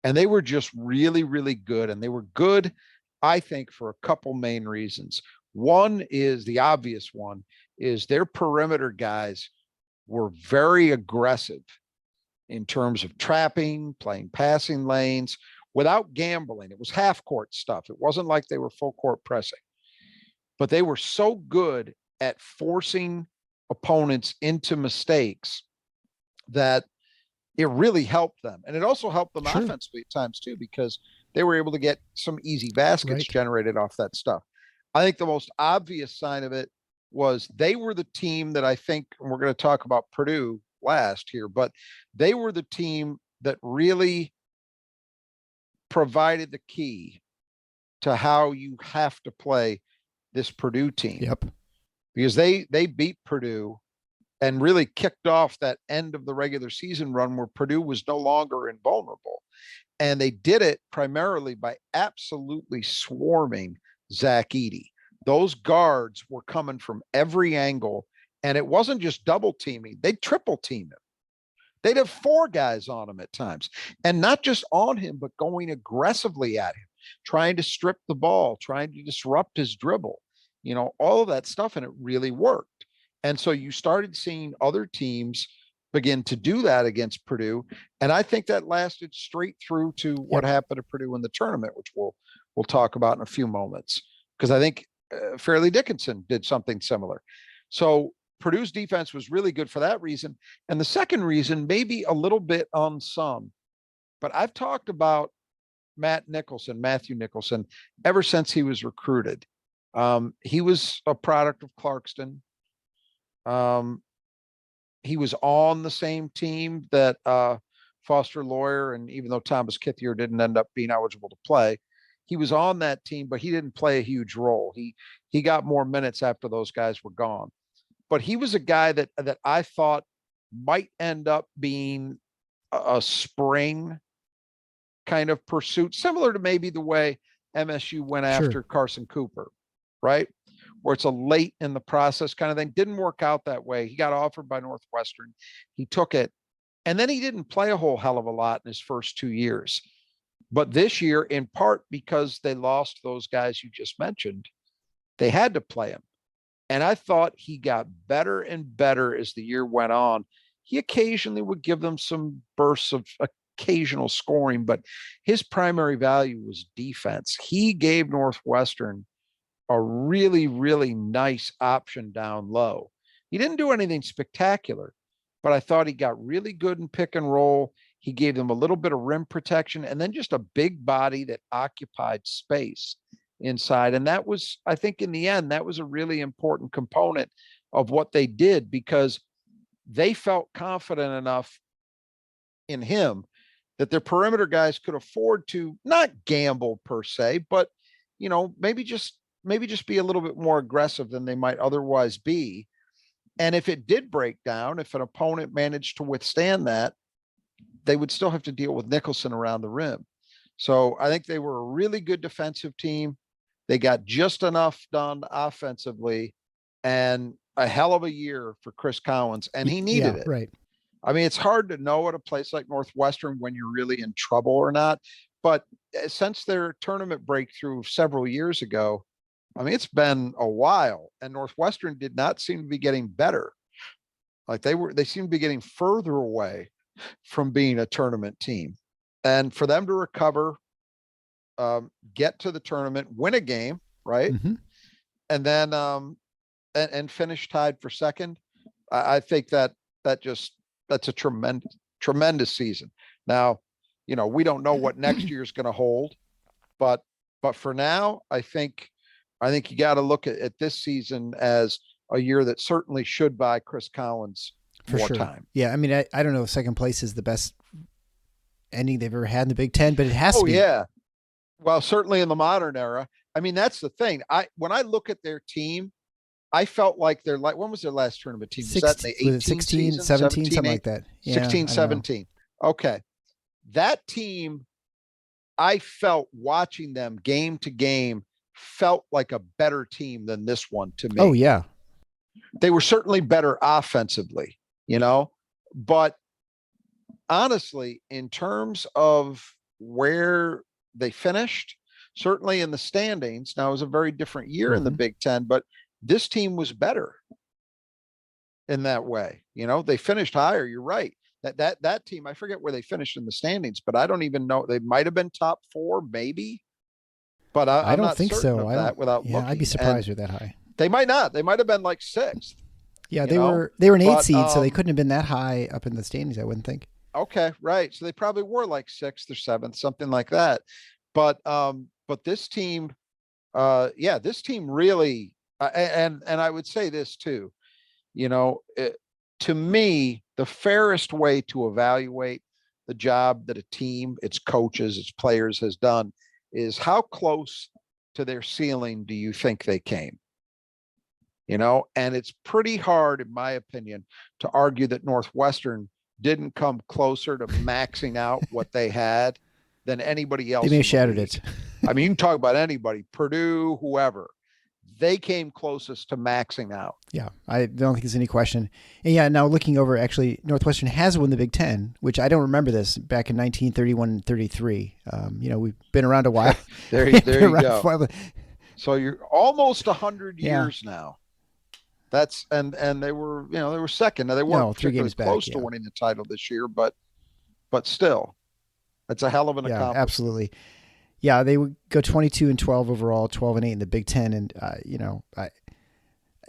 And they were just really, really good. And they were good, I think, for a couple main reasons. One is, the obvious one, is their perimeter guys were very aggressive in terms of trapping, playing passing lanes, without gambling. It was half-court stuff. It wasn't like they were full-court pressing. But they were so good at forcing opponents into mistakes that it really helped them. And it also helped them Sure. offensively at times too, because they were able to get some easy baskets Right. generated off that stuff. I think the most obvious sign of it was they were the team that I think, and we're going to talk about Purdue last here, but they were the team that really provided the key to how you have to play this Purdue team. Yep. Because they beat Purdue and really kicked off that end of the regular season run where Purdue was no longer invulnerable. And they did it primarily by absolutely swarming Zach Edey. Those guards were coming from every angle, and it wasn't just double teaming. They'd triple team him. They'd have 4 guys on him at times, and not just on him, but going aggressively at him, trying to strip the ball, trying to disrupt his dribble, all of that stuff. And it really worked. And so you started seeing other teams begin to do that against Purdue. And I think that lasted straight through to what happened to Purdue in the tournament, which we'll talk about in a few moments, because I think Fairleigh Dickinson did something similar. So Purdue's defense was really good for that reason. And the second reason, maybe a little bit unsung, but I've talked about Matthew Nicholson, ever since he was recruited. He was a product of Clarkston. He was on the same team that Foster Lawyer, and even though Thomas Kithier didn't end up being eligible to play, he was on that team, but he didn't play a huge role. He got more minutes after those guys were gone. But he was a guy that I thought might end up being a spring kind of pursuit, similar to maybe the way MSU went after Carson Cooper, right? Where it's a late in the process kind of thing. Didn't work out that way. He got offered by Northwestern. He took it. And then he didn't play a whole hell of a lot in his first 2 years. But this year, in part because they lost those guys you just mentioned, they had to play him. And I thought he got better and better as the year went on. He occasionally would give them some bursts of occasional scoring, but his primary value was defense. He gave Northwestern a really, really nice option down low. He didn't do anything spectacular, but I thought he got really good in pick and roll. He gave them a little bit of rim protection and then just a big body that occupied space inside. And that was, I think in the end, that was a really important component of what they did, because they felt confident enough in him that their perimeter guys could afford to not gamble per se, but, maybe just be a little bit more aggressive than they might otherwise be. And if it did break down, if an opponent managed to withstand that, they would still have to deal with Nicholson around the rim. So I think they were a really good defensive team. They got just enough done offensively, and a hell of a year for Chris Collins. And he needed it. Right. I mean, it's hard to know at a place like Northwestern when you're really in trouble or not. But since their tournament breakthrough several years ago, I mean, it's been a while, and Northwestern did not seem to be getting better. Like they seem to be getting further away from being a tournament team. And for them to recover, get to the tournament, win a game, right? Mm-hmm. And then and finish tied for second. I think that's a tremendous season. Now, we don't know what next year is going to hold, but for now, I think you got to look at this season as a year that certainly should buy Chris Collins more time. Yeah. I mean, I don't know if second place is the best ending they've ever had in the Big Ten, but it has to be. Oh, yeah. Well, certainly in the modern era. I mean, that's the thing. When I look at their team, I felt like when was their last tournament team? Was that the 18 16, season? 17, something like that. Yeah, 16, 17. Okay. That team, I felt watching them game to game, felt like a better team than this one to me. Oh, yeah. They were certainly better offensively, but honestly, in terms of where they finished, certainly in the standings, now it was a very different year in the Big Ten, but this team was better in that way. They finished higher. You're right. That team, I forget where they finished in the standings, but I don't even know. They might have been top 4, maybe. But I don't think so. Without looking. I'd be surprised they're that high. They might not. They might have been like 6th. Yeah, they were an 8 seed, so they couldn't have been that high up in the standings, I wouldn't think. Okay, right. So they probably were like 6th or 7th, something like that. But this team, this team really, and I would say this too, to me, the fairest way to evaluate the job that a team, its coaches, its players has done is how close to their ceiling do you think they came? And it's pretty hard, in my opinion, to argue that Northwestern didn't come closer to maxing out what they had than anybody else. They may have shattered it. I mean, you can talk about anybody, Purdue, whoever. They came closest to maxing out. Yeah, I don't think there's any question. And yeah, now looking over, actually, Northwestern has won the Big Ten, which I don't remember this back in 1931 and 33. We've been around a while. there you go. So you're almost 100 years now. That's and they were they were second. Now they weren't 3 games close back, to winning the title this year, but still, it's a hell of an accomplishment. Absolutely. Yeah, they would go 22-12 overall, 12-8 in the Big Ten, and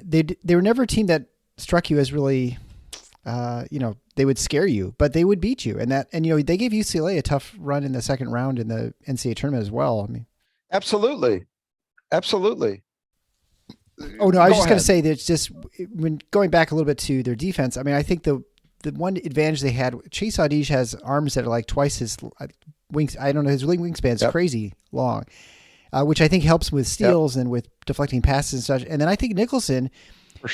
they were never a team that struck you as really, they would scare you, but they would beat you, and they gave UCLA a tough run in the second round in the NCAA tournament as well. I mean, absolutely. Oh no, I was just going to say that it's just when going back a little bit to their defense. I mean, I think the one advantage they had, Chase Audige has arms that are like twice his wings. I don't know, his wingspan's crazy long, which I think helps with steals and with deflecting passes and such. And then I think Nicholson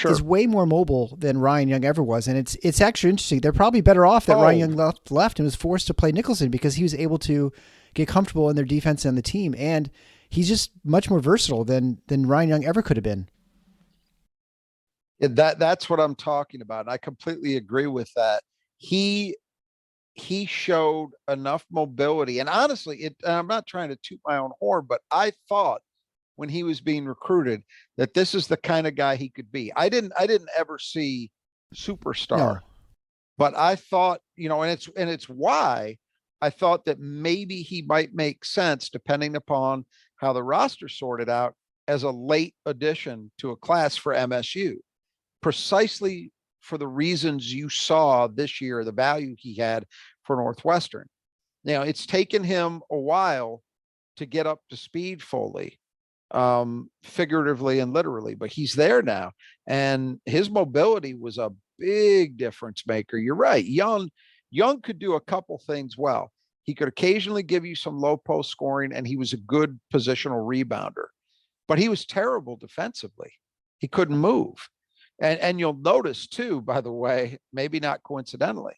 is way more mobile than Ryan Young ever was. And it's actually interesting. They're probably better off that Ryan Young left and was forced to play Nicholson because he was able to get comfortable in their defense and the team. And he's just much more versatile than Ryan Young ever could have been. That's what I'm talking about. And I completely agree with that. He showed enough mobility, and honestly, and I'm not trying to toot my own horn, but I thought when he was being recruited that this is the kind of guy he could be. I didn't ever see superstar, but I thought, and it's why I thought that maybe he might make sense depending upon how the roster sorted out as a late addition to a class for MSU. Precisely for the reasons you saw this year, the value he had for Northwestern. Now, it's taken him a while to get up to speed fully, figuratively and literally, but he's there now. And his mobility was a big difference maker. You're right. Young could do a couple things well. He could occasionally give you some low post scoring, and he was a good positional rebounder, but he was terrible defensively. He couldn't move. And you'll notice too, by the way, maybe not coincidentally,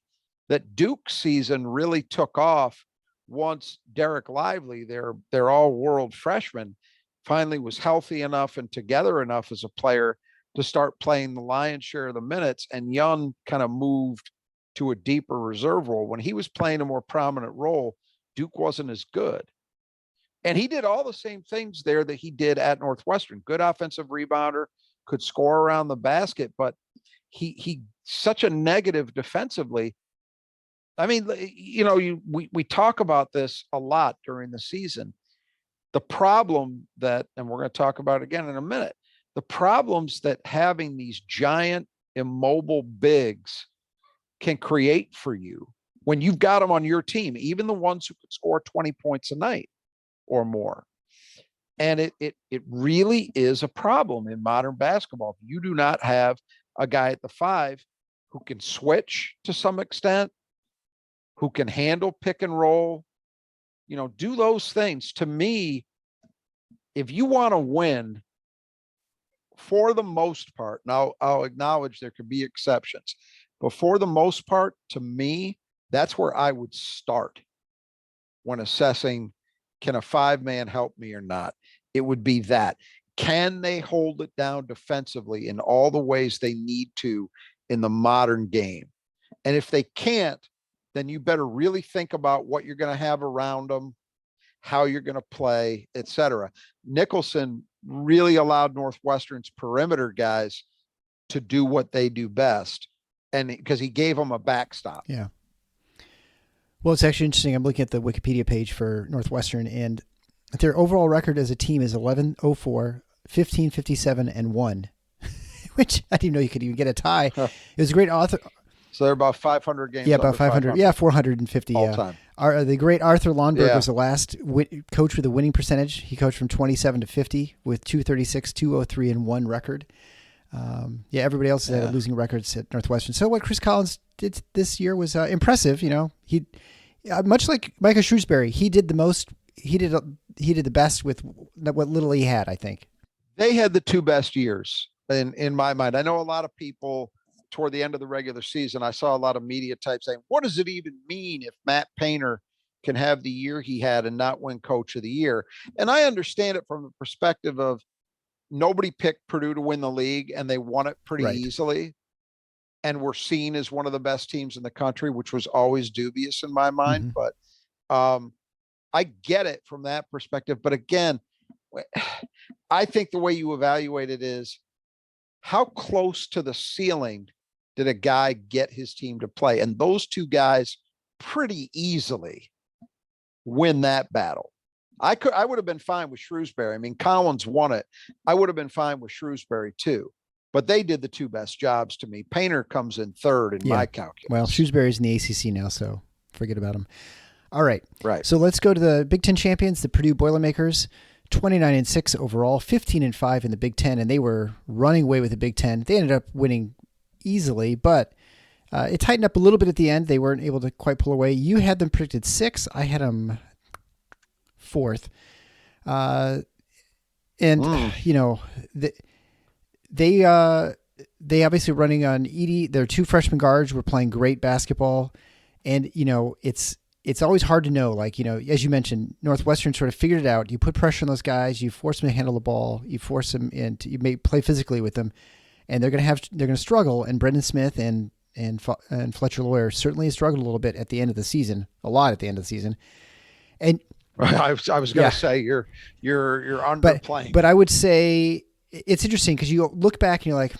that Duke's season really took off once Derek Lively, their all-world freshman, finally was healthy enough and together enough as a player to start playing the lion's share of the minutes, and Young kind of moved to a deeper reserve role. When he was playing a more prominent role, Duke wasn't as good. And he did all the same things there that he did at Northwestern. Good offensive rebounder, could score around the basket, but he such a negative defensively. I mean, we talk about this a lot during the season. The problem that, and we're going to talk about it again in a minute, the problems that having these giant immobile bigs can create for you when you've got them on your team, even the ones who could score 20 points a night or more. And it really is a problem in modern basketball. You do not have a guy at the 5 who can switch to some extent, who can handle pick and roll, do those things. To me, if you want to win, for the most part, now I'll acknowledge there could be exceptions, but for the most part, to me, that's where I would start when assessing, can a 5-man help me or not? It would be that. Can they hold it down defensively in all the ways they need to in the modern game? And if they can't, then you better really think about what you're going to have around them, how you're going to play, etc. Nicholson really allowed Northwestern's perimeter guys to do what they do best, and because he gave them a backstop. Yeah. Well, it's actually interesting. I'm looking at the Wikipedia page for Northwestern, and their overall record as a team is 11-04, 15-57, and 1, which I didn't know you could even get a tie. It was a great author. So they're about 500 games. Yeah, about 500. Yeah, 450 all time. The great Arthur Lundberg Yeah. was the last coach with a winning percentage. He coached from 27 to 50 with 236, 203, and 1 record. Everybody else had losing records at Northwestern. So what Chris Collins did this year was impressive. You know, he much like Micah Shrewsbury, he did the most. He did the best with what little he had, I think. They had the 2 best years in my mind. I know a lot of people toward the end of the regular season, I saw a lot of media types saying, what does it even mean if Matt Painter can have the year he had and not win coach of the year? And I understand it from the perspective of nobody picked Purdue to win the league and they won it pretty easily. And were seen as one of the best teams in the country, which was always dubious in my mind. Mm-hmm. But I get it from that perspective. But again, I think the way you evaluate it is how close to the ceiling did a guy get his team to play? And those 2 guys pretty easily win that battle. I would have been fine with Shrewsbury. I mean, Collins won it. I would have been fine with Shrewsbury too, but they did the 2 best jobs to me. Painter comes in 3rd in my calculus. Well, Shrewsbury's in the ACC now, so forget about him. All right. Right. So let's go to the Big Ten champions, the Purdue Boilermakers. 29-6 overall, 15-5 in the Big Ten, and they were running away with the Big Ten. They ended up winning easily, but it tightened up a little bit at the end. They weren't able to quite pull away. You had them predicted 6. I had them 4th. You know, they obviously running on Edey. Their 2 freshman guards were playing great basketball, and you know it's always hard to know. Like, you know, as you mentioned, Northwestern sort of figured it out. You put pressure on those guys, you force them to handle the ball, you force them into, you may play physically with them, and they're going to struggle. And Brendan Smith and Fletcher Lawyer certainly struggled a little bit at the end of the season, a lot at the end of the season. And I was going to say you're underplaying. But I would say it's interesting because you look back and you're like,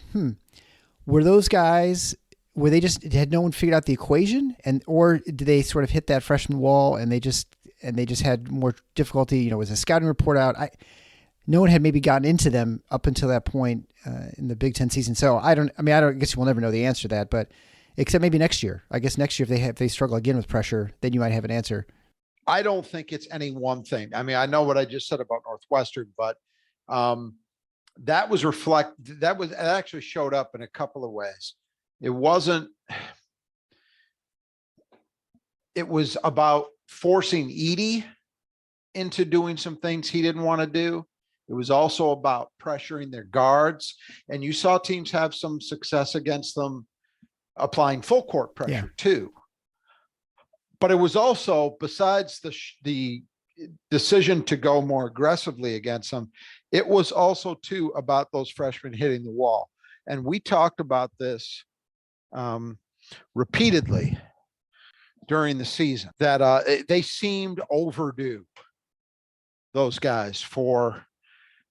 were those guys? Were they just had no one figured out the equation, or did they sort of hit that freshman wall and they just had more difficulty? You know, was a scouting report out? No one had maybe gotten into them up until that point in the Big Ten season. So I guess we'll never know the answer to that, but except maybe next year. I guess next year if they struggle again with pressure, then you might have an answer. I don't think it's any one thing. I mean, I know what I just said about Northwestern, but that actually showed up in a couple of ways. It was about forcing Edey into doing some things he didn't want to do. It was also about pressuring their guards. And you saw teams have some success against them applying full court pressure too. But it was also, besides the decision to go more aggressively against them, it was also too about those freshmen hitting the wall. And we talked about this repeatedly during the season, that they seemed overdue, those guys, for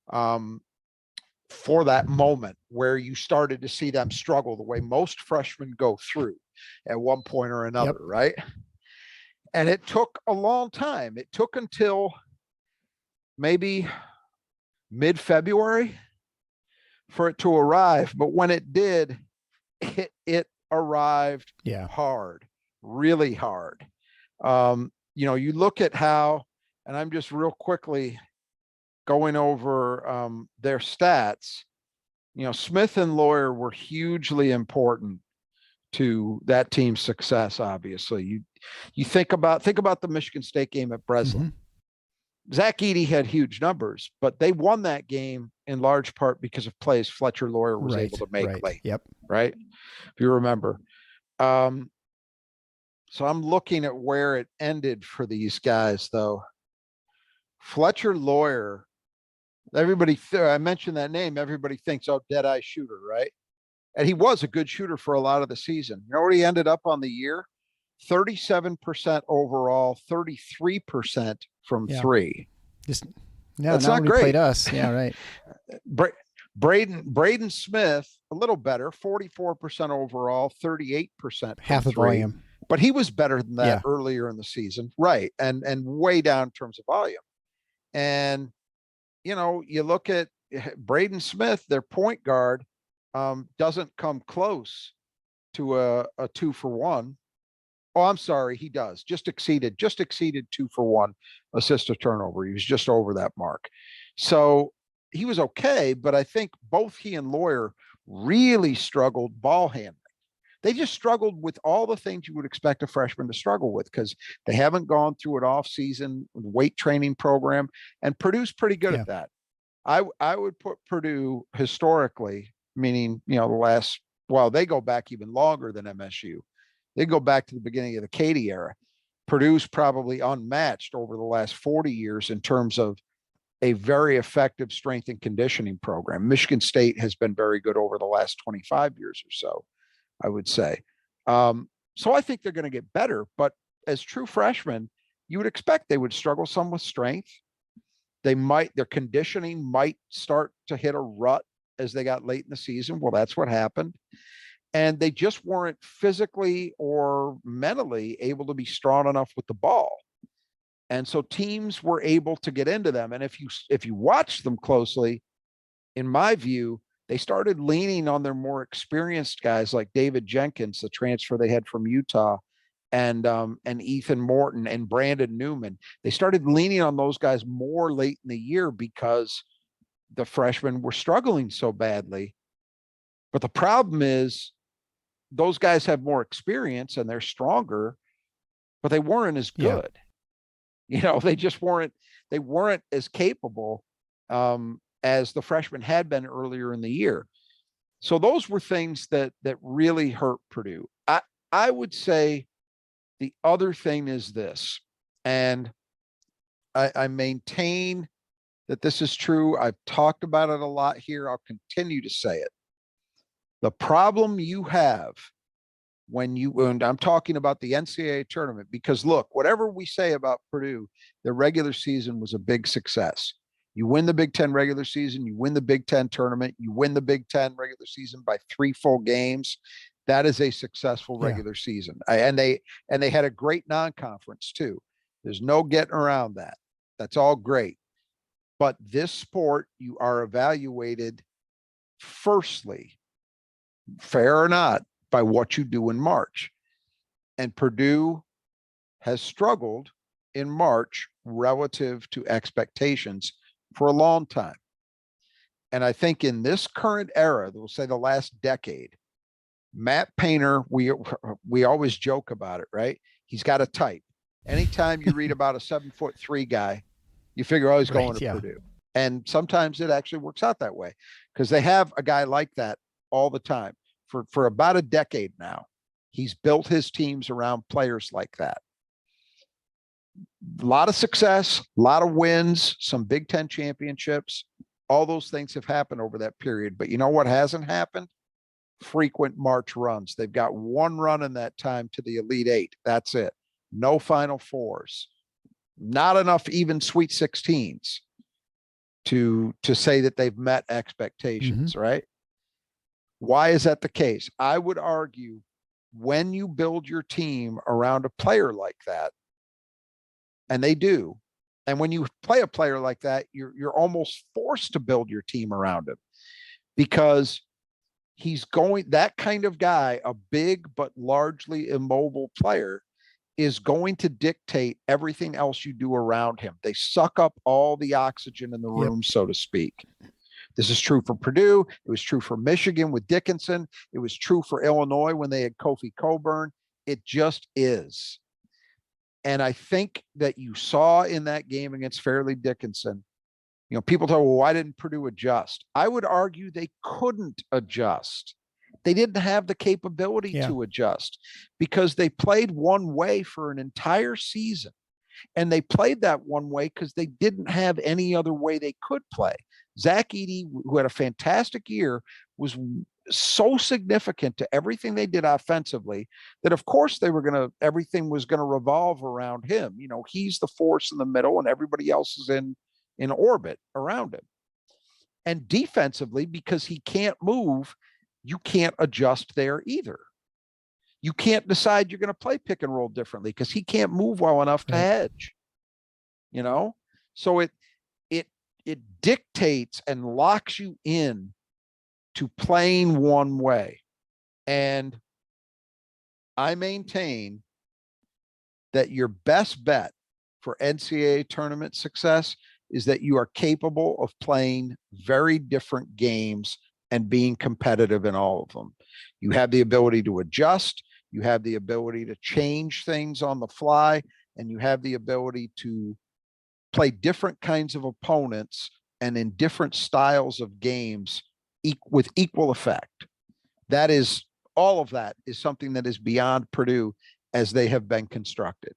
that moment where you started to see them struggle the way most freshmen go through at one point or another, right? And it took a long time. It took until maybe mid-February for it to arrive. But when it did, it arrived hard, really hard. You look at how, and I'm just real quickly going over their stats. Smith and Lawyer were hugely important to that team's success. Obviously, you think about the Michigan State game at Breslin. Mm-hmm. Zach Edey had huge numbers, but they won that game in large part because of plays Fletcher Lawyer was able to make late. Right. If you remember. So I'm looking at where it ended for these guys, though. Fletcher Lawyer, I mentioned that name. Everybody thinks, dead-eye shooter, right? And he was a good shooter for a lot of the season. You know where he ended up on the year? 37% overall, 33% from three. That's not great. Played us. Yeah, right. Braden Smith, a little better, 44% overall, 38% half the volume. But he was better than that earlier in the season, right? And way down in terms of volume. And you look at Braden Smith, their point guard, doesn't come close to a 2-for-1. Oh, I'm sorry, he does. Just exceeded 2-for-1 assist to turnover. He was just over that mark. So he was okay, but I think both he and Lawyer really struggled ball handling. They just struggled with all the things you would expect a freshman to struggle with because they haven't gone through an off-season weight training program, and Purdue's pretty good at that. I would put Purdue historically, meaning, the last, well, they go back even longer than MSU. They go back to the beginning of the Katie era. Purdue's probably unmatched over the last 40 years in terms of a very effective strength and conditioning program. Michigan State has been very good over the last 25 years or so, I would say. So I think they're going to get better, but as true freshmen, you would expect they would struggle some with strength. Their conditioning might start to hit a rut as they got late in the season. Well, that's what happened. And they just weren't physically or mentally able to be strong enough with the ball. And so teams were able to get into them. And if you watch them closely, in my view, they started leaning on their more experienced guys like David Jenkins, the transfer they had from Utah, and Ethan Morton and Brandon Newman. They started leaning on those guys more late in the year because the freshmen were struggling so badly. But the problem is those guys have more experience and they're stronger, but they weren't as good. They just weren't as capable as the freshmen had been earlier in the year. So those were things that really hurt Purdue. I would say the other thing is this, and I maintain that this is true. I've talked about it a lot here. I'll continue to say it. The problem you have when I'm talking about the NCAA tournament, because look, whatever we say about Purdue, the regular season was a big success. You win the Big Ten regular season, you win the Big Ten tournament, you win the Big Ten regular season by 3 full games. That is a successful regular season. And they had a great non-conference too. There's no getting around that. That's all great. But this sport, you are evaluated firstly, fair or not, by what you do in March. And Purdue has struggled in March relative to expectations for a long time. And I think in this current era, we'll say the last decade, Matt Painter, we always joke about it, right? He's got a type. Anytime you read about a 7'3" guy, you figure, oh, he's going to Purdue. And sometimes it actually works out that way because they have a guy like that all the time. For about a decade now, he's built his teams around players like that. A lot of success, a lot of wins, some Big Ten championships. All those things have happened over that period. But you know what hasn't happened? Frequent March runs. They've got one run in that time to the Elite Eight. That's it. No Final Fours. Not enough even Sweet 16s to say that they've met expectations, right? Why is that the case? I would argue when you build your team around a player like that, and they do, and when you play a player like that, you're almost forced to build your team around him because that kind of guy, a big but largely immobile player, is going to dictate everything else you do around him. They suck up all the oxygen in the room, so to speak. This is true for Purdue. It was true for Michigan with Dickinson. It was true for Illinois when they had Kofi Cockburn. It just is. And I think that you saw in that game against Fairleigh Dickinson, people tell, well, why didn't Purdue adjust? I would argue they couldn't adjust. They didn't have the capability to adjust because they played one way for an entire season. And they played that one way because they didn't have any other way they could play. Zach Edey, who had a fantastic year, was so significant to everything they did offensively that, of course, everything was going to revolve around him. He's the force in the middle and everybody else is in orbit around him. And defensively, because he can't move, you can't adjust there either. You can't decide you're going to play pick and roll differently because he can't move well enough to hedge. So it dictates and locks you in to playing one way. And I maintain that your best bet for NCAA tournament success is that you are capable of playing very different games and being competitive in all of them. You have the ability to adjust, you have the ability to change things on the fly, and you have the ability to play different kinds of opponents and in different styles of games with equal effect. That is, all of that is something that is beyond Purdue as they have been constructed.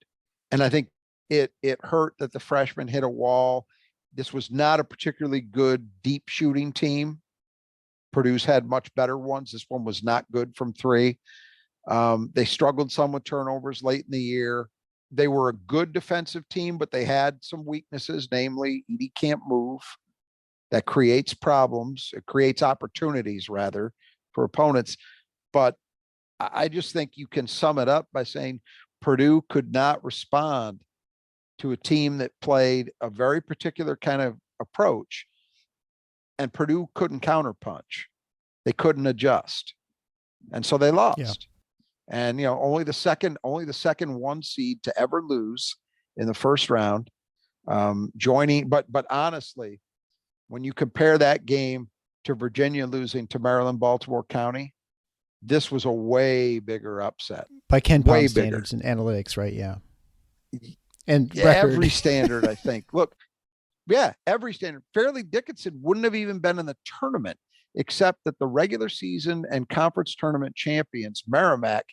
And I think it hurt that the freshmen hit a wall. This was not a particularly good deep shooting team. Purdue's had much better ones. This one was not good from three. They struggled some with turnovers late in the year. They were a good defensive team, but they had some weaknesses, namely Edey can't move. That creates problems. It creates opportunities, rather, for opponents. But I just think you can sum it up by saying Purdue could not respond to a team that played a very particular kind of approach, and Purdue couldn't counterpunch. They couldn't adjust. And so they lost. Yeah. And, only the second one seed to ever lose in the first round, but honestly, when you compare that game to Virginia losing to Maryland, Baltimore County, this was a way bigger upset. By Ken Way Palm bigger. standards and analytics, right? Yeah. And Every standard, I think. Look, yeah, every standard. Fairleigh Dickinson wouldn't have even been in the tournament, except that the regular season and conference tournament champions, Merrimack,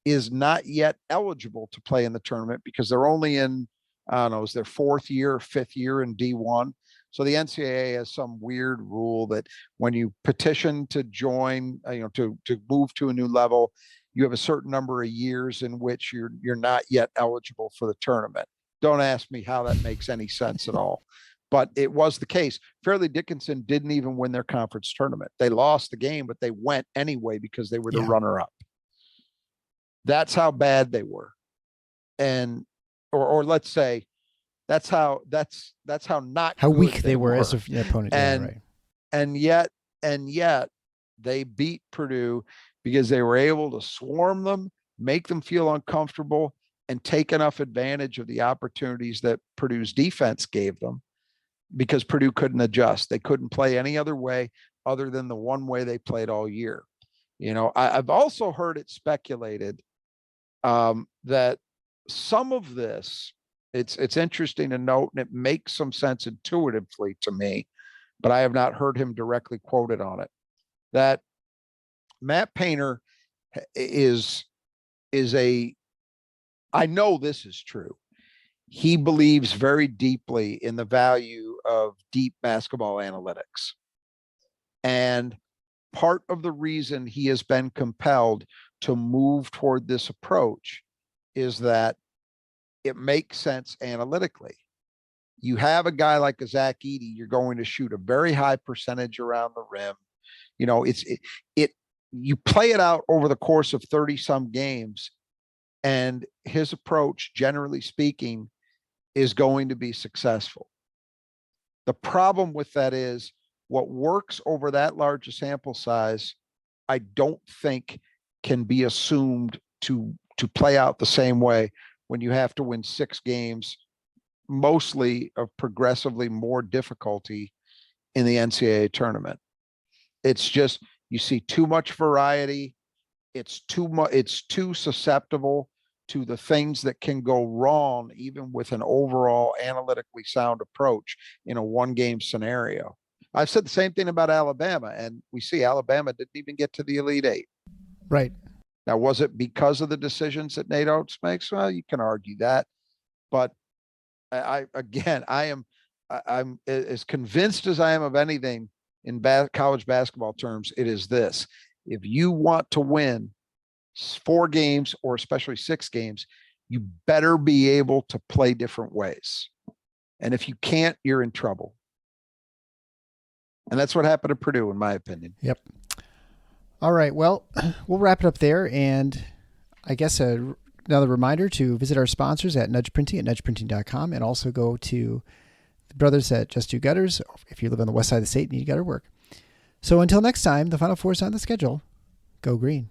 is not yet eligible to play in the tournament because they're only in, I don't know, is their fourth year or fifth year in D1. So the NCAA has some weird rule that when you petition to join, to move to a new level, you have a certain number of years in which you're not yet eligible for the tournament. Don't ask me how that makes any sense at all. But it was the case. Fairleigh Dickinson didn't even win their conference tournament. They lost the game, but they went anyway because they were the runner-up. That's how bad they were. And or let's say that's how not how good weak they were as an opponent. And yet they beat Purdue because they were able to swarm them, make them feel uncomfortable, and take enough advantage of the opportunities that Purdue's defense gave them, because Purdue couldn't adjust. They couldn't play any other way other than the one way they played all year. I've also heard it speculated that some of this, it's interesting to note, and it makes some sense intuitively to me, but I have not heard him directly quoted on it, that Matt Painter I know this is true. He believes very deeply in the value of deep basketball analytics. And part of the reason he has been compelled to move toward this approach is that it makes sense analytically. You have a guy like a Zach Edey, you're going to shoot a very high percentage around the rim. You play it out over the course of 30 some games, and his approach, generally speaking, is going to be successful. The problem with that is what works over that large a sample size, I don't think can be assumed to play out the same way when you have to win 6 games, mostly of progressively more difficulty in the NCAA tournament. It's just, you see too much variety. It's too susceptible to the things that can go wrong, even with an overall analytically sound approach in a one-game scenario. I've said the same thing about Alabama, and we see Alabama didn't even get to the Elite Eight. Right. Now, was it because of the decisions that Nate Oates makes? Well, you can argue that, but I'm as convinced as I am of anything in college basketball terms. It is this: if you want to win 4 games, or especially 6 games, you better be able to play different ways. And if you can't, you're in trouble. And that's what happened to Purdue, in my opinion. Yep. All right. Well, we'll wrap it up there. And I guess another reminder to visit our sponsors at Nudge Printing at nudgeprinting.com, and also go to the brothers at Just Do Gutters if you live on the west side of the state and need gutter work. So until next time, the Final Four is on the schedule. Go green.